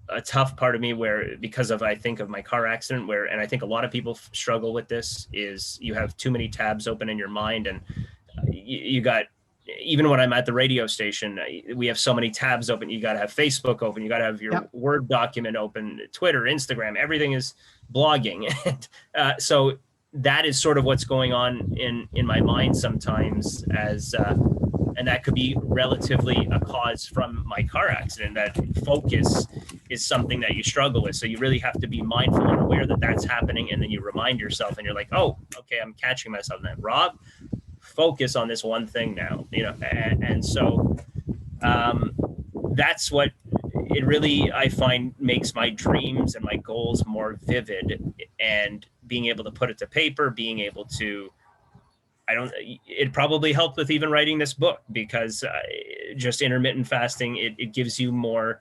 a tough part of me where, because of, I think of my car accident where, and I think a lot of people struggle with this, is you have too many tabs open in your mind, and you got, even when I'm at the radio station, we have so many tabs open. You got to have Facebook open. You got to have your Word document open, Twitter, Instagram, everything is blogging. So that is sort of what's going on in my mind sometimes, as, and that could be relatively a cause from my car accident. That focus is something that you struggle with. So you really have to be mindful and aware that that's happening. And then you remind yourself and you're like, oh, okay, I'm catching myself now. Rob, focus on this one thing now, and so that's what it really, I find, makes my dreams and my goals more vivid, and being able to put it to paper, being able to, it probably helped with even writing this book, because just intermittent fasting, it gives you more,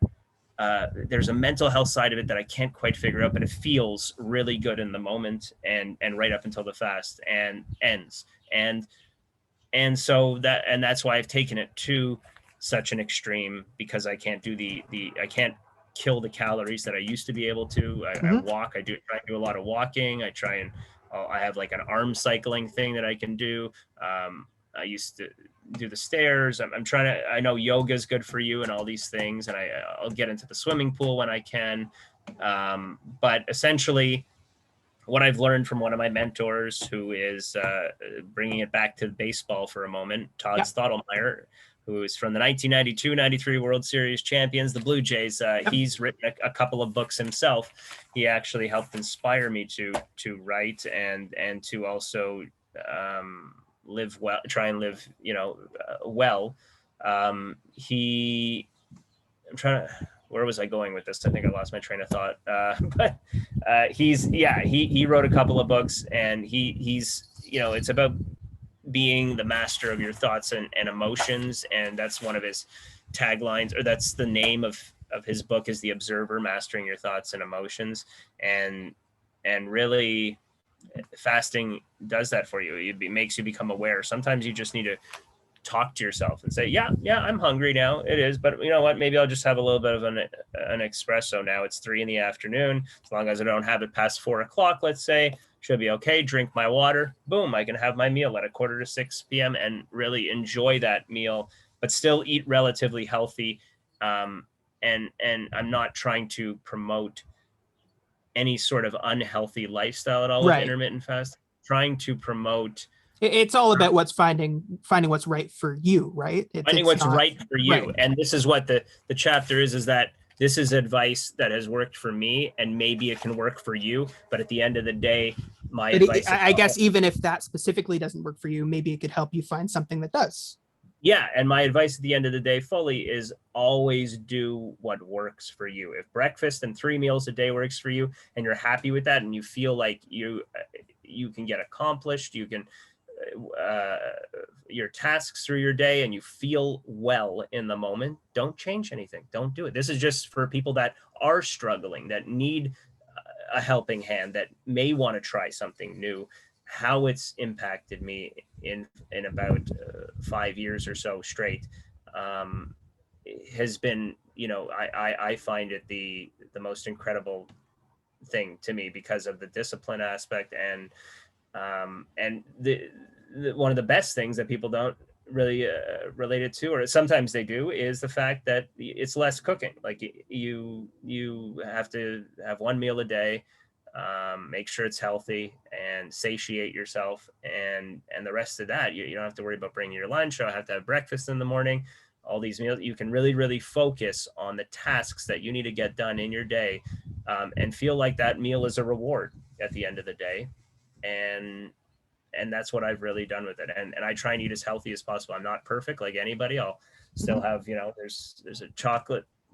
there's a mental health side of it that I can't quite figure out, but it feels really good in the moment and right up until the fast and ends. And so that's why I've taken it to such an extreme, because I can't do I can't kill the calories that I used to be able to. I walk, try and do a lot of walking. I have like an arm cycling thing that I can do. I used to do the stairs. I'm trying to, I know yoga is good for you and all these things. And I'll get into the swimming pool when I can. But essentially, what I've learned from one of my mentors, who is bringing it back to baseball for a moment, Todd Stottlemyre, who is from the 1992-93 World Series champions, the Blue Jays. He's written a couple of books himself. He actually helped inspire me to write and to also live well, try and live, well. I'm trying to, where was I going with this? I think I lost my train of thought. But he wrote a couple of books, and he's, it's about being the master of your thoughts and emotions. And that's one of his taglines, or that's the name of his book, is The Observer, Mastering Your Thoughts and Emotions. And really, fasting does that for you. It makes you become aware. Sometimes you just need to talk to yourself and say, yeah, I'm hungry now. It is, but you know what? Maybe I'll just have a little bit of an espresso now. It's 3 p.m. As long as I don't have it past 4 o'clock, let's say, should be okay. Drink my water. Boom. I can have my meal at 5:45 p.m. and really enjoy that meal, but still eat relatively healthy. And I'm not trying to promote any sort of unhealthy lifestyle at all with intermittent fasting. Trying to promote, it's all about finding what's right for you, right? Finding what's right for you. Right. And this is what the chapter is that this is advice that has worked for me, and maybe it can work for you. But at the end of the day, advice, I guess even if that specifically doesn't work for you, maybe it could help you find something that does. Yeah. And my advice at the end of the day fully is always do what works for you. If breakfast and 3 meals a day works for you, and you're happy with that, and you feel like you can get accomplished, you can your tasks through your day, and you feel well in the moment, don't change anything. Don't do it. This is just for people that are struggling, that need a helping hand, that may want to try something new. How it's impacted me in about 5 years or so straight has been, I find it the most incredible thing to me, because of the discipline aspect, and one of the best things that people don't really related to, or sometimes they do, is the fact that it's less cooking. Like you have to have one meal a day, make sure it's healthy and satiate yourself, and the rest of that you don't have to worry about bringing your lunch. You don't have to have breakfast in the morning. All these meals, you can really focus on the tasks that you need to get done in your day, and feel like that meal is a reward at the end of the day. And that's what I've really done with it. And I try and eat as healthy as possible. I'm not perfect like anybody. I'll still have, there's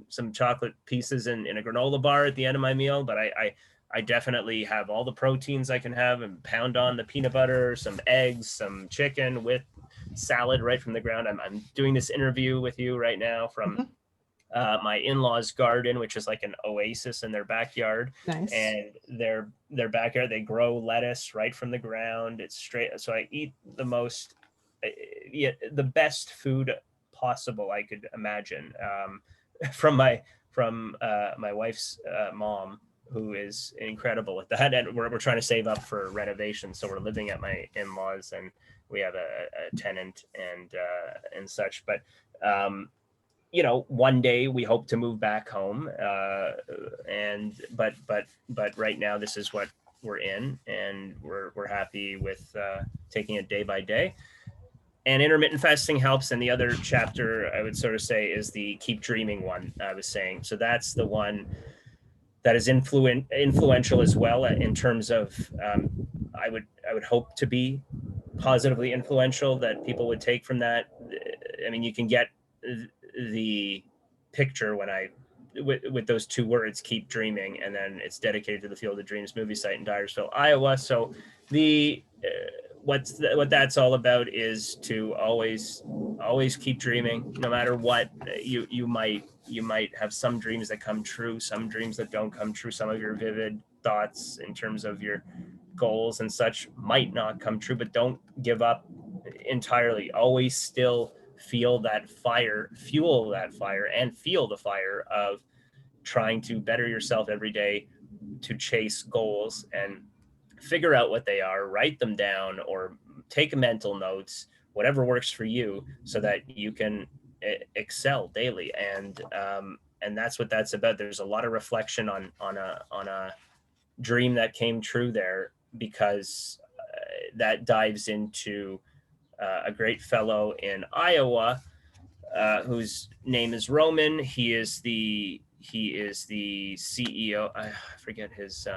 some chocolate pieces in a granola bar at the end of my meal, but I definitely have all the proteins I can have and pound on the peanut butter, some eggs, some chicken with salad right from the ground. I'm doing this interview with you right now from my in-laws' garden, which is like an oasis in their backyard. Nice. And their backyard, they grow lettuce right from the ground. It's straight. So I eat the best food possible I could imagine, from my wife's mom, who is incredible at that. And we're trying to save up for renovation, so we're living at my in-laws, and we have a tenant and such. But one day we hope to move back home, but right now this is what we're in, and we're happy with taking it day by day. And intermittent fasting helps. And the other chapter I would sort of say is the keep dreaming one I was saying. So that's the one that is influential as well, in terms of, I would hope to be positively influential, that people would take from that. I mean, you can get the picture when with those two words, keep dreaming, and then it's dedicated to the Field of Dreams movie site in Dyersville, Iowa. So what that's all about is to always keep dreaming, no matter what. You might have some dreams that come true, some dreams that don't come true. Some of your vivid thoughts in terms of your goals and such might not come true, but don't give up entirely. Always still fuel that fire, and feel the fire of trying to better yourself every day, to chase goals and figure out what they are, write them down, or take mental notes, whatever works for you, so that you can excel daily. And that's what that's about. There's a lot of reflection on a dream that came true there, because that dives into a great fellow in Iowa, whose name is Roman. He is the CEO. I forget his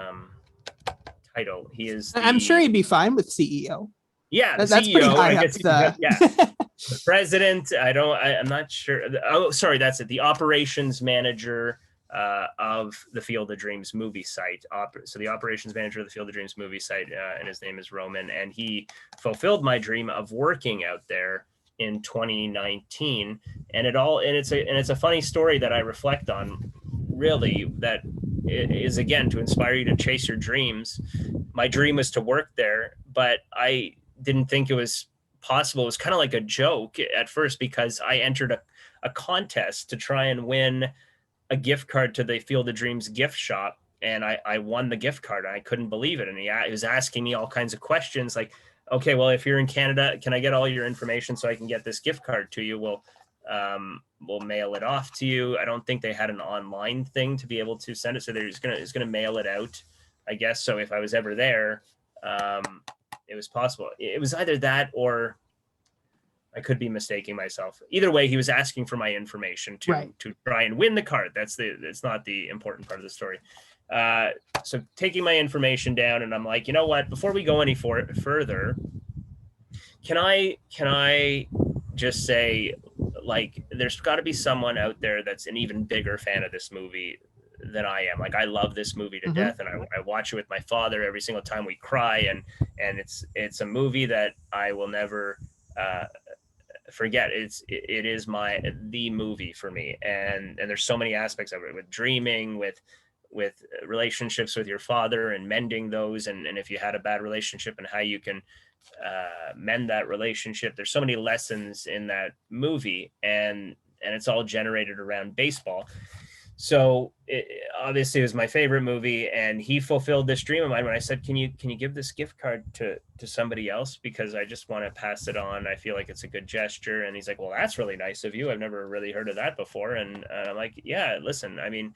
title. He is I'm sure he'd be fine with CEO. Yeah, the that's CEO. pretty high I up guess the president. I'm not sure. Oh, sorry, that's it. The operations manager of the Field of Dreams movie site. So the operations manager of the Field of Dreams movie site, and his name is Roman, and he fulfilled my dream of working out there in 2019. And it's a funny story that I reflect on, really, that is, again, to inspire you to chase your dreams. My dream was to work there, but I didn't think it was possible. It was kind of like a joke at first, because I entered a contest to try and win a gift card to the Field of Dreams gift shop, and I won the gift card. And I couldn't believe it. And he was asking me all kinds of questions, like, okay, well, if you're in Canada, can I get all your information so I can get this gift card to you? We'll mail it off to you. I don't think they had an online thing to be able to send it, so it's gonna mail it out, I guess. So if I was ever there, it was possible. It was either that, or I could be mistaking myself. Either way, he was asking for my information to try and win the card. It's not the important part of the story. So taking my information down, and I'm like, you know what? Before we go any further, can I just say, like, there's got to be someone out there that's an even bigger fan of this movie than I am. Like, I love this movie to death, and I watch it with my father every single time. We cry, and it's a movie that I will never forget. It is the movie for me, and there's so many aspects of it, with dreaming, with relationships with your father and mending those, and if you had a bad relationship, and how you can mend that relationship. There's so many lessons in that movie, and it's all generated around baseball. So obviously it was my favorite movie, and he fulfilled this dream of mine when I said, can you give this gift card to somebody else, because I just want to pass it on. I feel like it's a good gesture. And he's like, well, that's really nice of you. I've never really heard of that before. And I'm like, yeah, listen, I mean,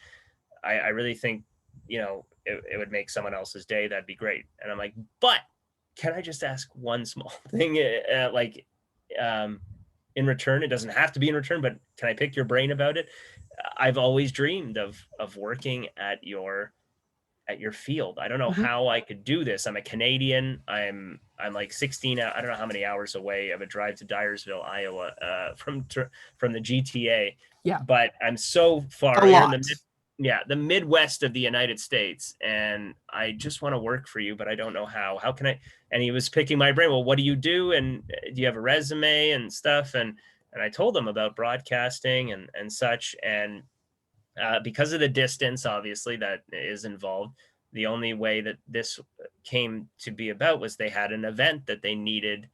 I really think, it would make someone else's day. That'd be great. And I'm like, but can I just ask one small thing? Um, in return, it doesn't have to be in return, but can I pick your brain about it? I've always dreamed of working at your field. I don't know Mm-hmm. how I could do this. I'm a Canadian. I'm like 16. I don't know how many hours away of a drive to Dyersville, Iowa, from the GTA. Yeah. But I'm so far A here in lot. the Midwest of the United States, and I just want to work for you, but I don't know how. How can I? And he was picking my brain. Well, what do you do? And do you have a resume and stuff? And I told him about broadcasting and such. And because of the distance, obviously, that is involved, the only way that this came to be about was they had an event that they needed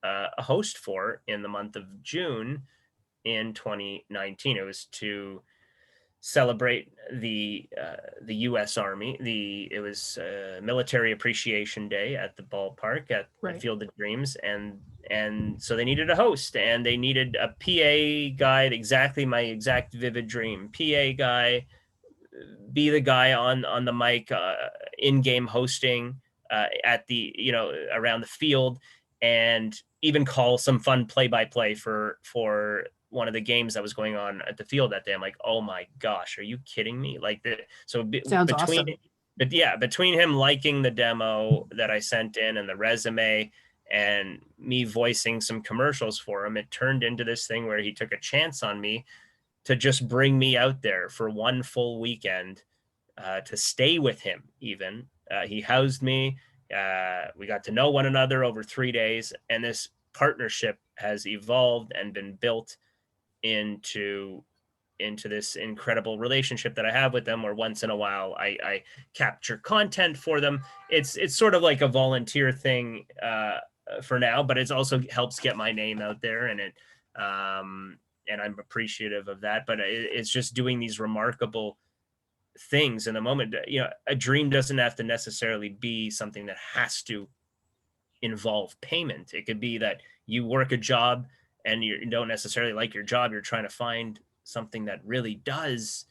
a host for in the month of June in 2019. It was to celebrate the U.S. Army. It was Military Appreciation Day at the ballpark at Field of Dreams, and so they needed a host, and they needed a PA guy. Exactly my exact vivid dream. PA guy, be the guy on the mic, in-game hosting at the around the field, and even call some fun play-by-play for one of the games that was going on at the field that day. I'm like, oh my gosh, are you kidding me? Like Sounds between awesome. But yeah, between him liking the demo that I sent in and the resume and me voicing some commercials for him, it turned into this thing where he took a chance on me to just bring me out there for one full weekend, to stay with him. Even he housed me. We got to know one another over 3 days, and this partnership has evolved and been built into this incredible relationship that I have with them, where once in a while I capture content for them. It's sort of like a volunteer thing for now, but it also helps get my name out there, and I'm appreciative of that. But it's just doing these remarkable things in the moment. A dream doesn't have to necessarily be something that has to involve payment. It could be that you work a job and you don't necessarily like your job. You're trying to find something that really does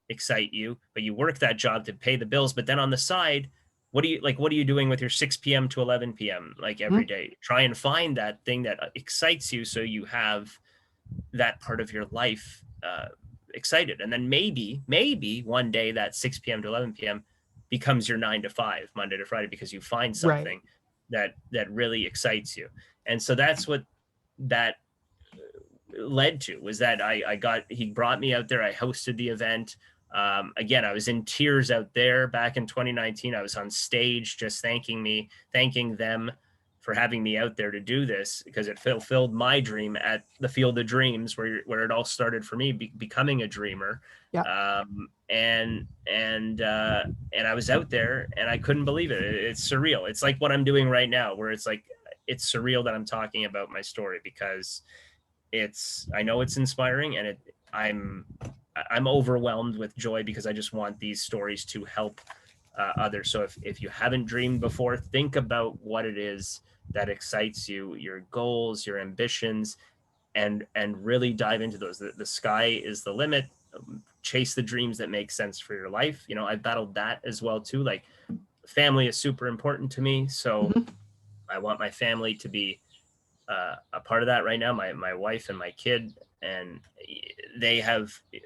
excite you, but you work that job to pay the bills. But then on the side, what are you doing with your 6 p.m. to 11 p.m. like every day? Try and find that thing that excites you, so you have that part of your life excited. And then maybe one day that 6 p.m. to 11 p.m. becomes your 9 to 5, Monday to Friday, because you find something that really excites you. And so that's what that led to, was that he brought me out there. I hosted the event. Again, I was in tears out there back in 2019. I was on stage just thanking them for having me out there to do this, because it fulfilled my dream at the Field of Dreams, where it all started for me, becoming a dreamer. Yeah. And I was out there and I couldn't believe it. It's surreal. It's like what I'm doing right now, where it's like, it's surreal that I'm talking about my story, because I know it's inspiring, and I'm overwhelmed with joy, because I just want these stories to help others. So if you haven't dreamed before, think about what it is that excites you, your goals, your ambitions, and really dive into those. The sky is the limit. Chase the dreams that make sense for your life. I battled that as well too. Like, family is super important to me, so I want my family to be a part of that right now. My wife and my kid, and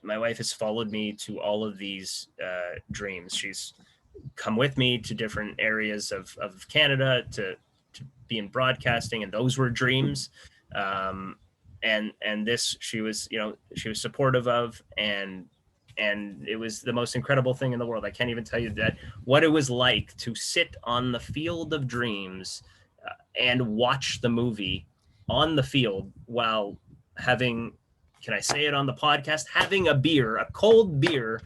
my wife has followed me to all of these dreams. She's come with me to different areas of Canada to be in broadcasting, and those were dreams. And this, she was supportive of, and it was the most incredible thing in the world. I can't even tell you that what it was like to sit on the Field of Dreams and watch the movie on the field while having, can I say it on the podcast, having a cold beer,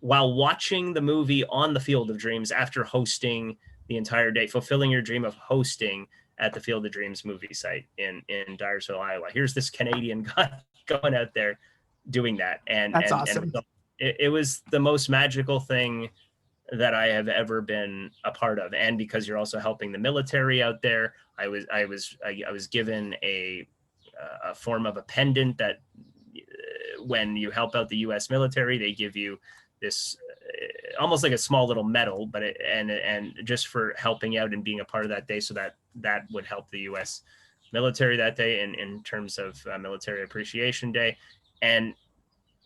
while watching the movie on the Field of Dreams after hosting the entire day, fulfilling your dream of hosting at the Field of Dreams movie site in Dyersville, Iowa. Here's this Canadian guy going out there doing that. And That's and awesome. it was the most magical thing that I have ever been a part of. And because you're also helping the military out there, I was given a form of a pendant that when you help out the U.S. military, they give you this almost like a small little medal, but and just for helping out and being a part of that day, so that would help the U.S. military that day in terms of Military Appreciation Day. And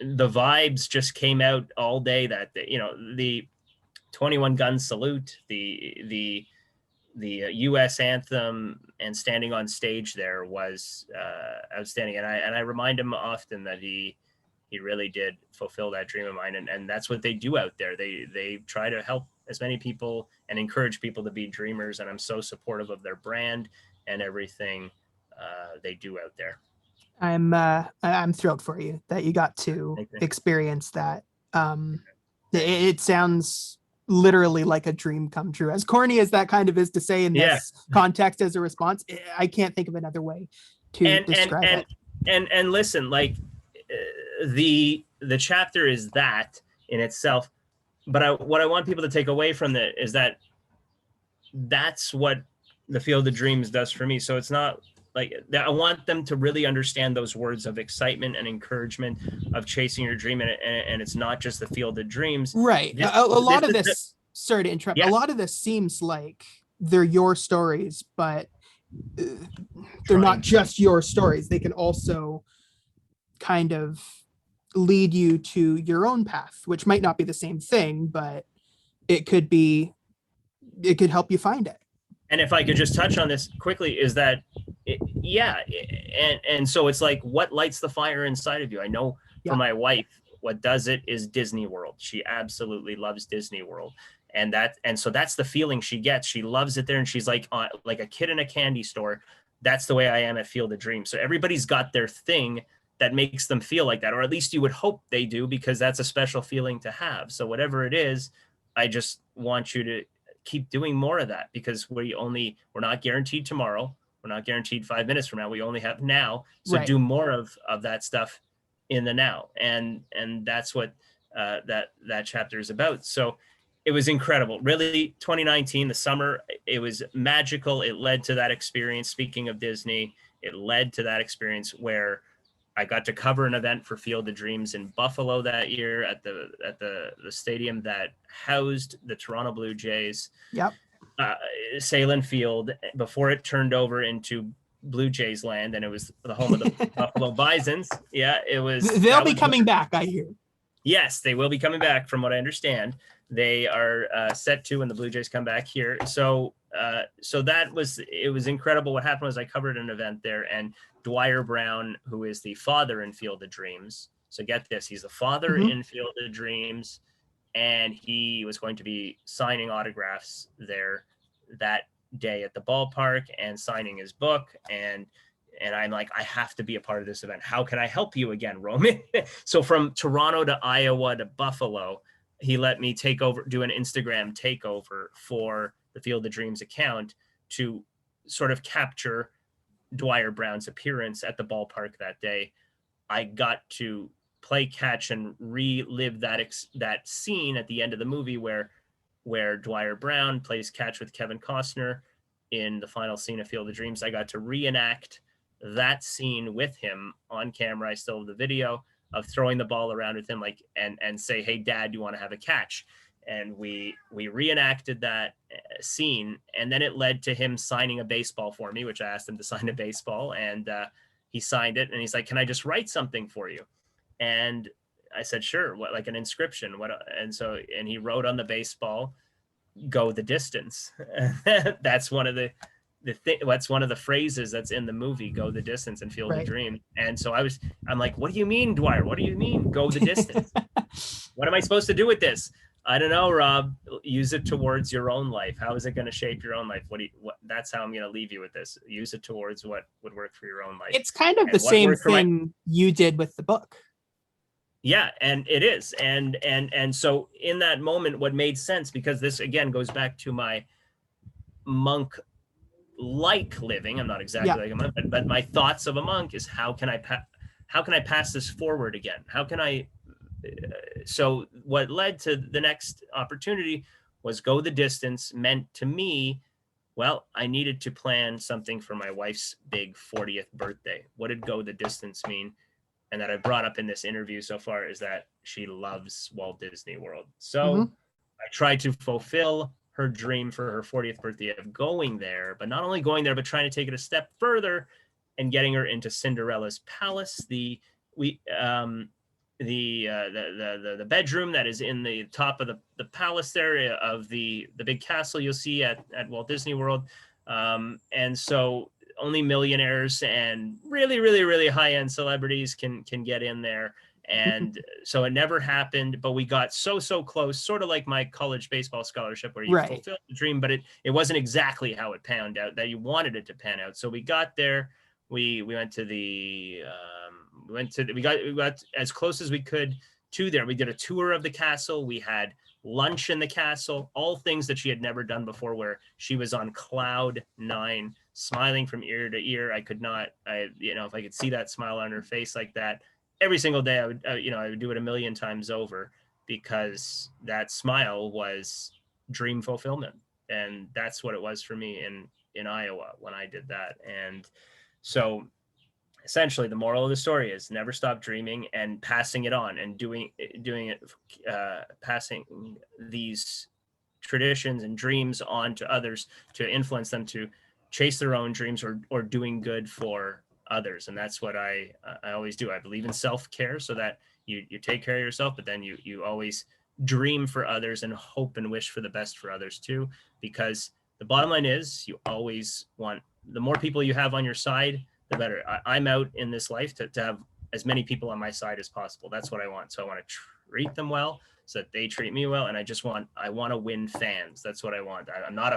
the vibes just came out all day that day. The 21 gun salute, the U.S. anthem, and standing on stage there was outstanding. And I remind him often that he really did fulfill that dream of mine. And that's what they do out there. They try to help as many people and encourage people to be dreamers. And I'm so supportive of their brand and everything they do out there. I'm thrilled for you that you got to experience that. It sounds literally like a dream come true, as corny as that kind of is to say in this context as a response. I can't think of another way to describe it. And listen, like the chapter is that in itself, but what I want people to take away from it is that that's what the Field of Dreams does for me. So it's not like I want them to really understand those words of excitement and encouragement of chasing your dream. And it's not just the Field of Dreams. Right. Sorry to interrupt. Yeah. A lot of this seems like they're your stories, but they're not just your stories. They can also kind of lead you to your own path, which might not be the same thing, but it could help you find it. And if I could just touch on this quickly, is that, and so it's like, what lights the fire inside of you? I know for my wife, what does it is Disney World. She absolutely loves Disney World. And so that's the feeling she gets. She loves it there. And she's like a kid in a candy store. That's the way I am at Field of Dreams. So everybody's got their thing that makes them feel like that, or at least you would hope they do, because that's a special feeling to have. So whatever it is, I just want you to keep doing more of that, because we're not guaranteed tomorrow. We're not guaranteed 5 minutes from now. We only have now. So do more of that stuff in the now. And that's what that chapter is about. So it was incredible. Really, 2019, the summer, it was magical. It led to that experience. Speaking of Disney, it led to that experience where I got to cover an event for Field of Dreams in Buffalo that year at the stadium that housed the Toronto Blue Jays. Yep. Salem Field, before it turned over into Blue Jays land, and it was the home of the Buffalo Bisons. Yeah, it was. They'll be coming back, I hear. Yes, they will be coming back, from what I understand. They are set to when the Blue Jays come back here. So it was incredible. What happened was I covered an event there, and Dwyer Brown, who is the father in Field of Dreams. So get this, he's the father in Field of Dreams, and he was going to be signing autographs there that day at the ballpark and signing his book. And I'm like, I have to be a part of this event. How can I help you again, Roman? So from Toronto to Iowa to Buffalo, he let me do an Instagram takeover for the Field of Dreams account to sort of capture Dwyer Brown's appearance at the ballpark that day. I got to play catch and relive that scene at the end of the movie where Dwyer Brown plays catch with Kevin Costner in the final scene of Field of Dreams. I got to reenact that scene with him on camera. I still have the video of throwing the ball around with him, like, and say, "Hey, Dad, do you want to have a catch?" And we reenacted that scene, and then it led to him signing a baseball for me, which I asked him to sign a baseball, and he signed it. And he's like, "Can I just write something for you?" And I said, "Sure." What, like an inscription? What? And he wrote on the baseball, "Go the distance." That's one of the what's one of the phrases that's in the movie, "Go the distance" in Field of Dreams. And so I'm like, "What do you mean, Dwyer? What do you mean, go the distance? What am I supposed to do with this?" "I don't know, Rob. Use it towards your own life. How is it going to shape your own life? That's how I'm going to leave you with this. Use it towards what would work for your own life." It's kind of the same thing you did with the book. Yeah, and it is. And so in that moment, what made sense, because this again goes back to my monk-like living. I'm not exactly like a monk, but my thoughts of a monk is how can I pass this forward again? How can I so what led to the next opportunity was go the distance meant to me, well, I needed to plan something for my wife's big 40th birthday. What did go the distance mean? And that I brought up in this interview so far is that she loves Walt Disney World. So I tried to fulfill her dream for her 40th birthday of going there, but not only going there, but trying to take it a step further and getting her into Cinderella's palace, the bedroom that is in the top of the palace area of the big castle you'll see at Walt Disney World. And so only millionaires and really, really, really high-end celebrities can get in there. And so it never happened, but we got so close, sort of like my college baseball scholarship where you fulfilled the dream, but it wasn't exactly how it panned out that you wanted it to pan out. So we got there, we went to we got as close as we could to there. We did a tour of the castle. We had lunch in the castle, all things that she had never done before, where she was on cloud 9, smiling from ear to ear. If I could see that smile on her face like that every single day, I would do it a million times over, because that smile was dream fulfillment. And that's what it was for me in Iowa when I did that. And so essentially the moral of the story is never stop dreaming and passing it on and doing it, passing these traditions and dreams on to others to influence them to chase their own dreams or doing good for others. And that's what I always do. I believe in self-care, so that you take care of yourself, but then you always dream for others and hope and wish for the best for others too, because the bottom line is you always want, the more people you have on your side, the better. I'm out in this life to have as many people on my side as possible. That's what I want. So I want to treat them well so that they treat me well. And I want to win fans. That's what I want. I'm not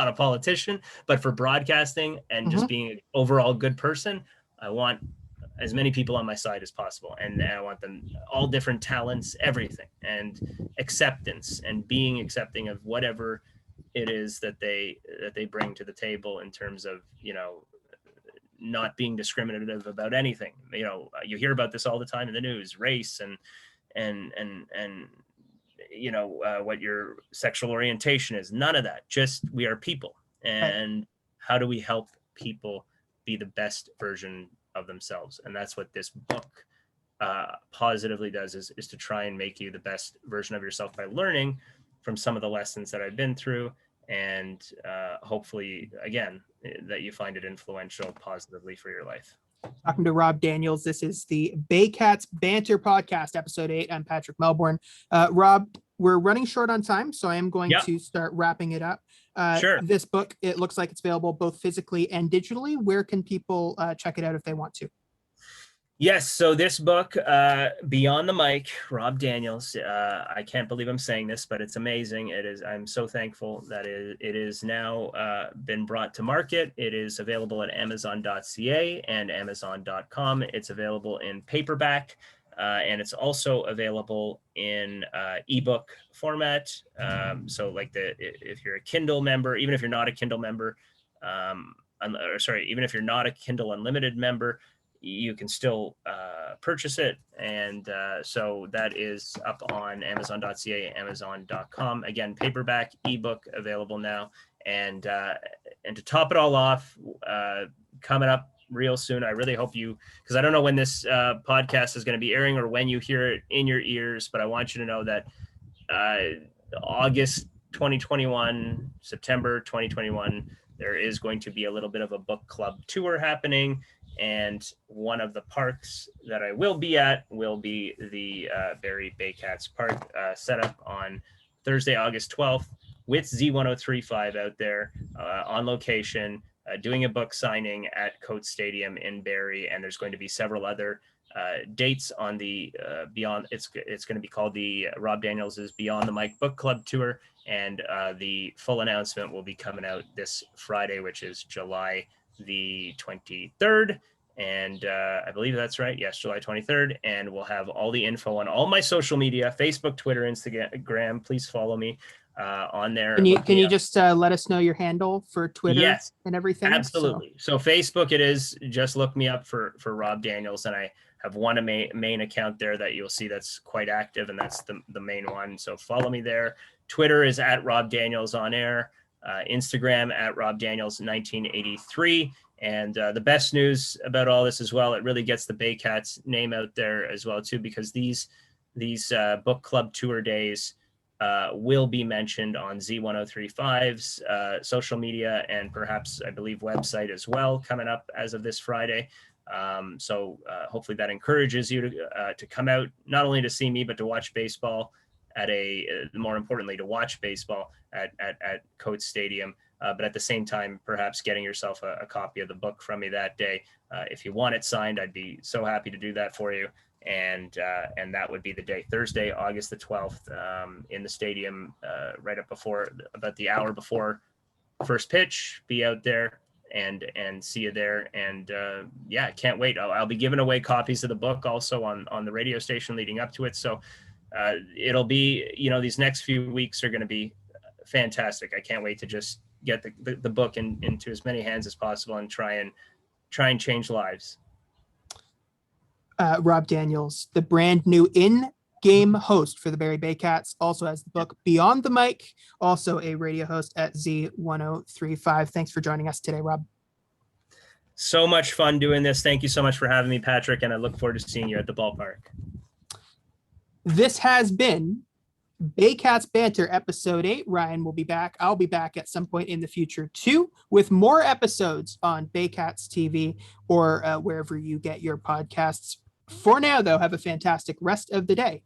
a politician, but for broadcasting and just being an overall good person, I want as many people on my side as possible. And I want them all different talents, everything, and acceptance, and being accepting of whatever it is that they bring to the table in terms of, not being discriminative about anything. You hear about this all the time in the news, race and what your sexual orientation is. None of that. Just we are people. And how do we help people be the best version of themselves? And that's what this book positively does, is to try and make you the best version of yourself by learning from some of the lessons that I've been through. And hopefully, again, that you find it influential positively for your life. Talking to Rob Daniels. This is the Baycats Banter podcast, episode 8. I'm Patrick Melbourne. Rob, we're running short on time, so I am going to start wrapping it up. Sure. This book, it looks like it's available both physically and digitally. Where can people check it out if they want to? Yes. So this book, Beyond the Mic, Rob Daniels, I can't believe I'm saying this, but it's amazing. It is. I'm so thankful that it is now been brought to market. It is available at Amazon.ca and Amazon.com. It's available in paperback, and it's also available in ebook format. So like if you're a Kindle member, even if you're not a Kindle member, even if you're not a Kindle Unlimited member, you can still purchase it. And so that is up on Amazon.ca, Amazon.com. Again, paperback, ebook available now. And to top it all off, coming up real soon, I really hope because I don't know when this podcast is going to be airing or when you hear it in your ears, but I want you to know that August 2021, September 2021, there is going to be a little bit of a book club tour happening. And one of the parks that I will be at will be the Barrie Baycats Park, set up on Thursday, August 12th, with Z1035 out there on location, doing a book signing at Coates Stadium in Barrie. And there's going to be several other dates on the Beyond. It's going to be called the Rob Daniels' Beyond the Mic Book Club Tour. And the full announcement will be coming out this Friday, which is July the 23rd. And I believe that's right. Yes, July 23rd. And we'll have all the info on all my social media, Facebook, Twitter, Instagram. Please follow me on there. Can you just let us know your handle for Twitter and everything? Absolutely. So Facebook, it is just look me up for Rob Daniels. And have one main account there that you'll see that's quite active, and that's the main one. So follow me there. Twitter is at Rob Daniels on air. Instagram at Rob Daniels 1983. And the best news about all this as well, it really gets the Baycats name out there as well too, because these book club tour days will be mentioned on Z1035's social media and perhaps, I believe, website as well, coming up as of this Friday. So hopefully that encourages you to come out, not only to see me, but to watch baseball at more importantly, to watch baseball at Coates Stadium. But at the same time, perhaps getting yourself a copy of the book from me that day. If you want it signed, I'd be so happy to do that for you. And that would be the day, Thursday, August the 12th, in the stadium, right up before, about the hour before first pitch. Be out there and see you there. And yeah, can't wait. I'll be giving away copies of the book also on the radio station leading up to it. So it'll be, these next few weeks are going to be fantastic. I can't wait to just get the book into as many hands as possible and try and change lives. Rob Daniels, the brand new in-game host for the Barrie Baycats, also has the book Beyond the Mic, also a radio host at Z1035. Thanks for joining us today, Rob. So much fun doing this. Thank you so much for having me, Patrick, and I look forward to seeing you at the ballpark. This has been Baycats Banter episode 8. Ryan will be back. I'll be back at some point in the future too, with more episodes on Baycats TV or wherever you get your podcasts. For now, though, have a fantastic rest of the day.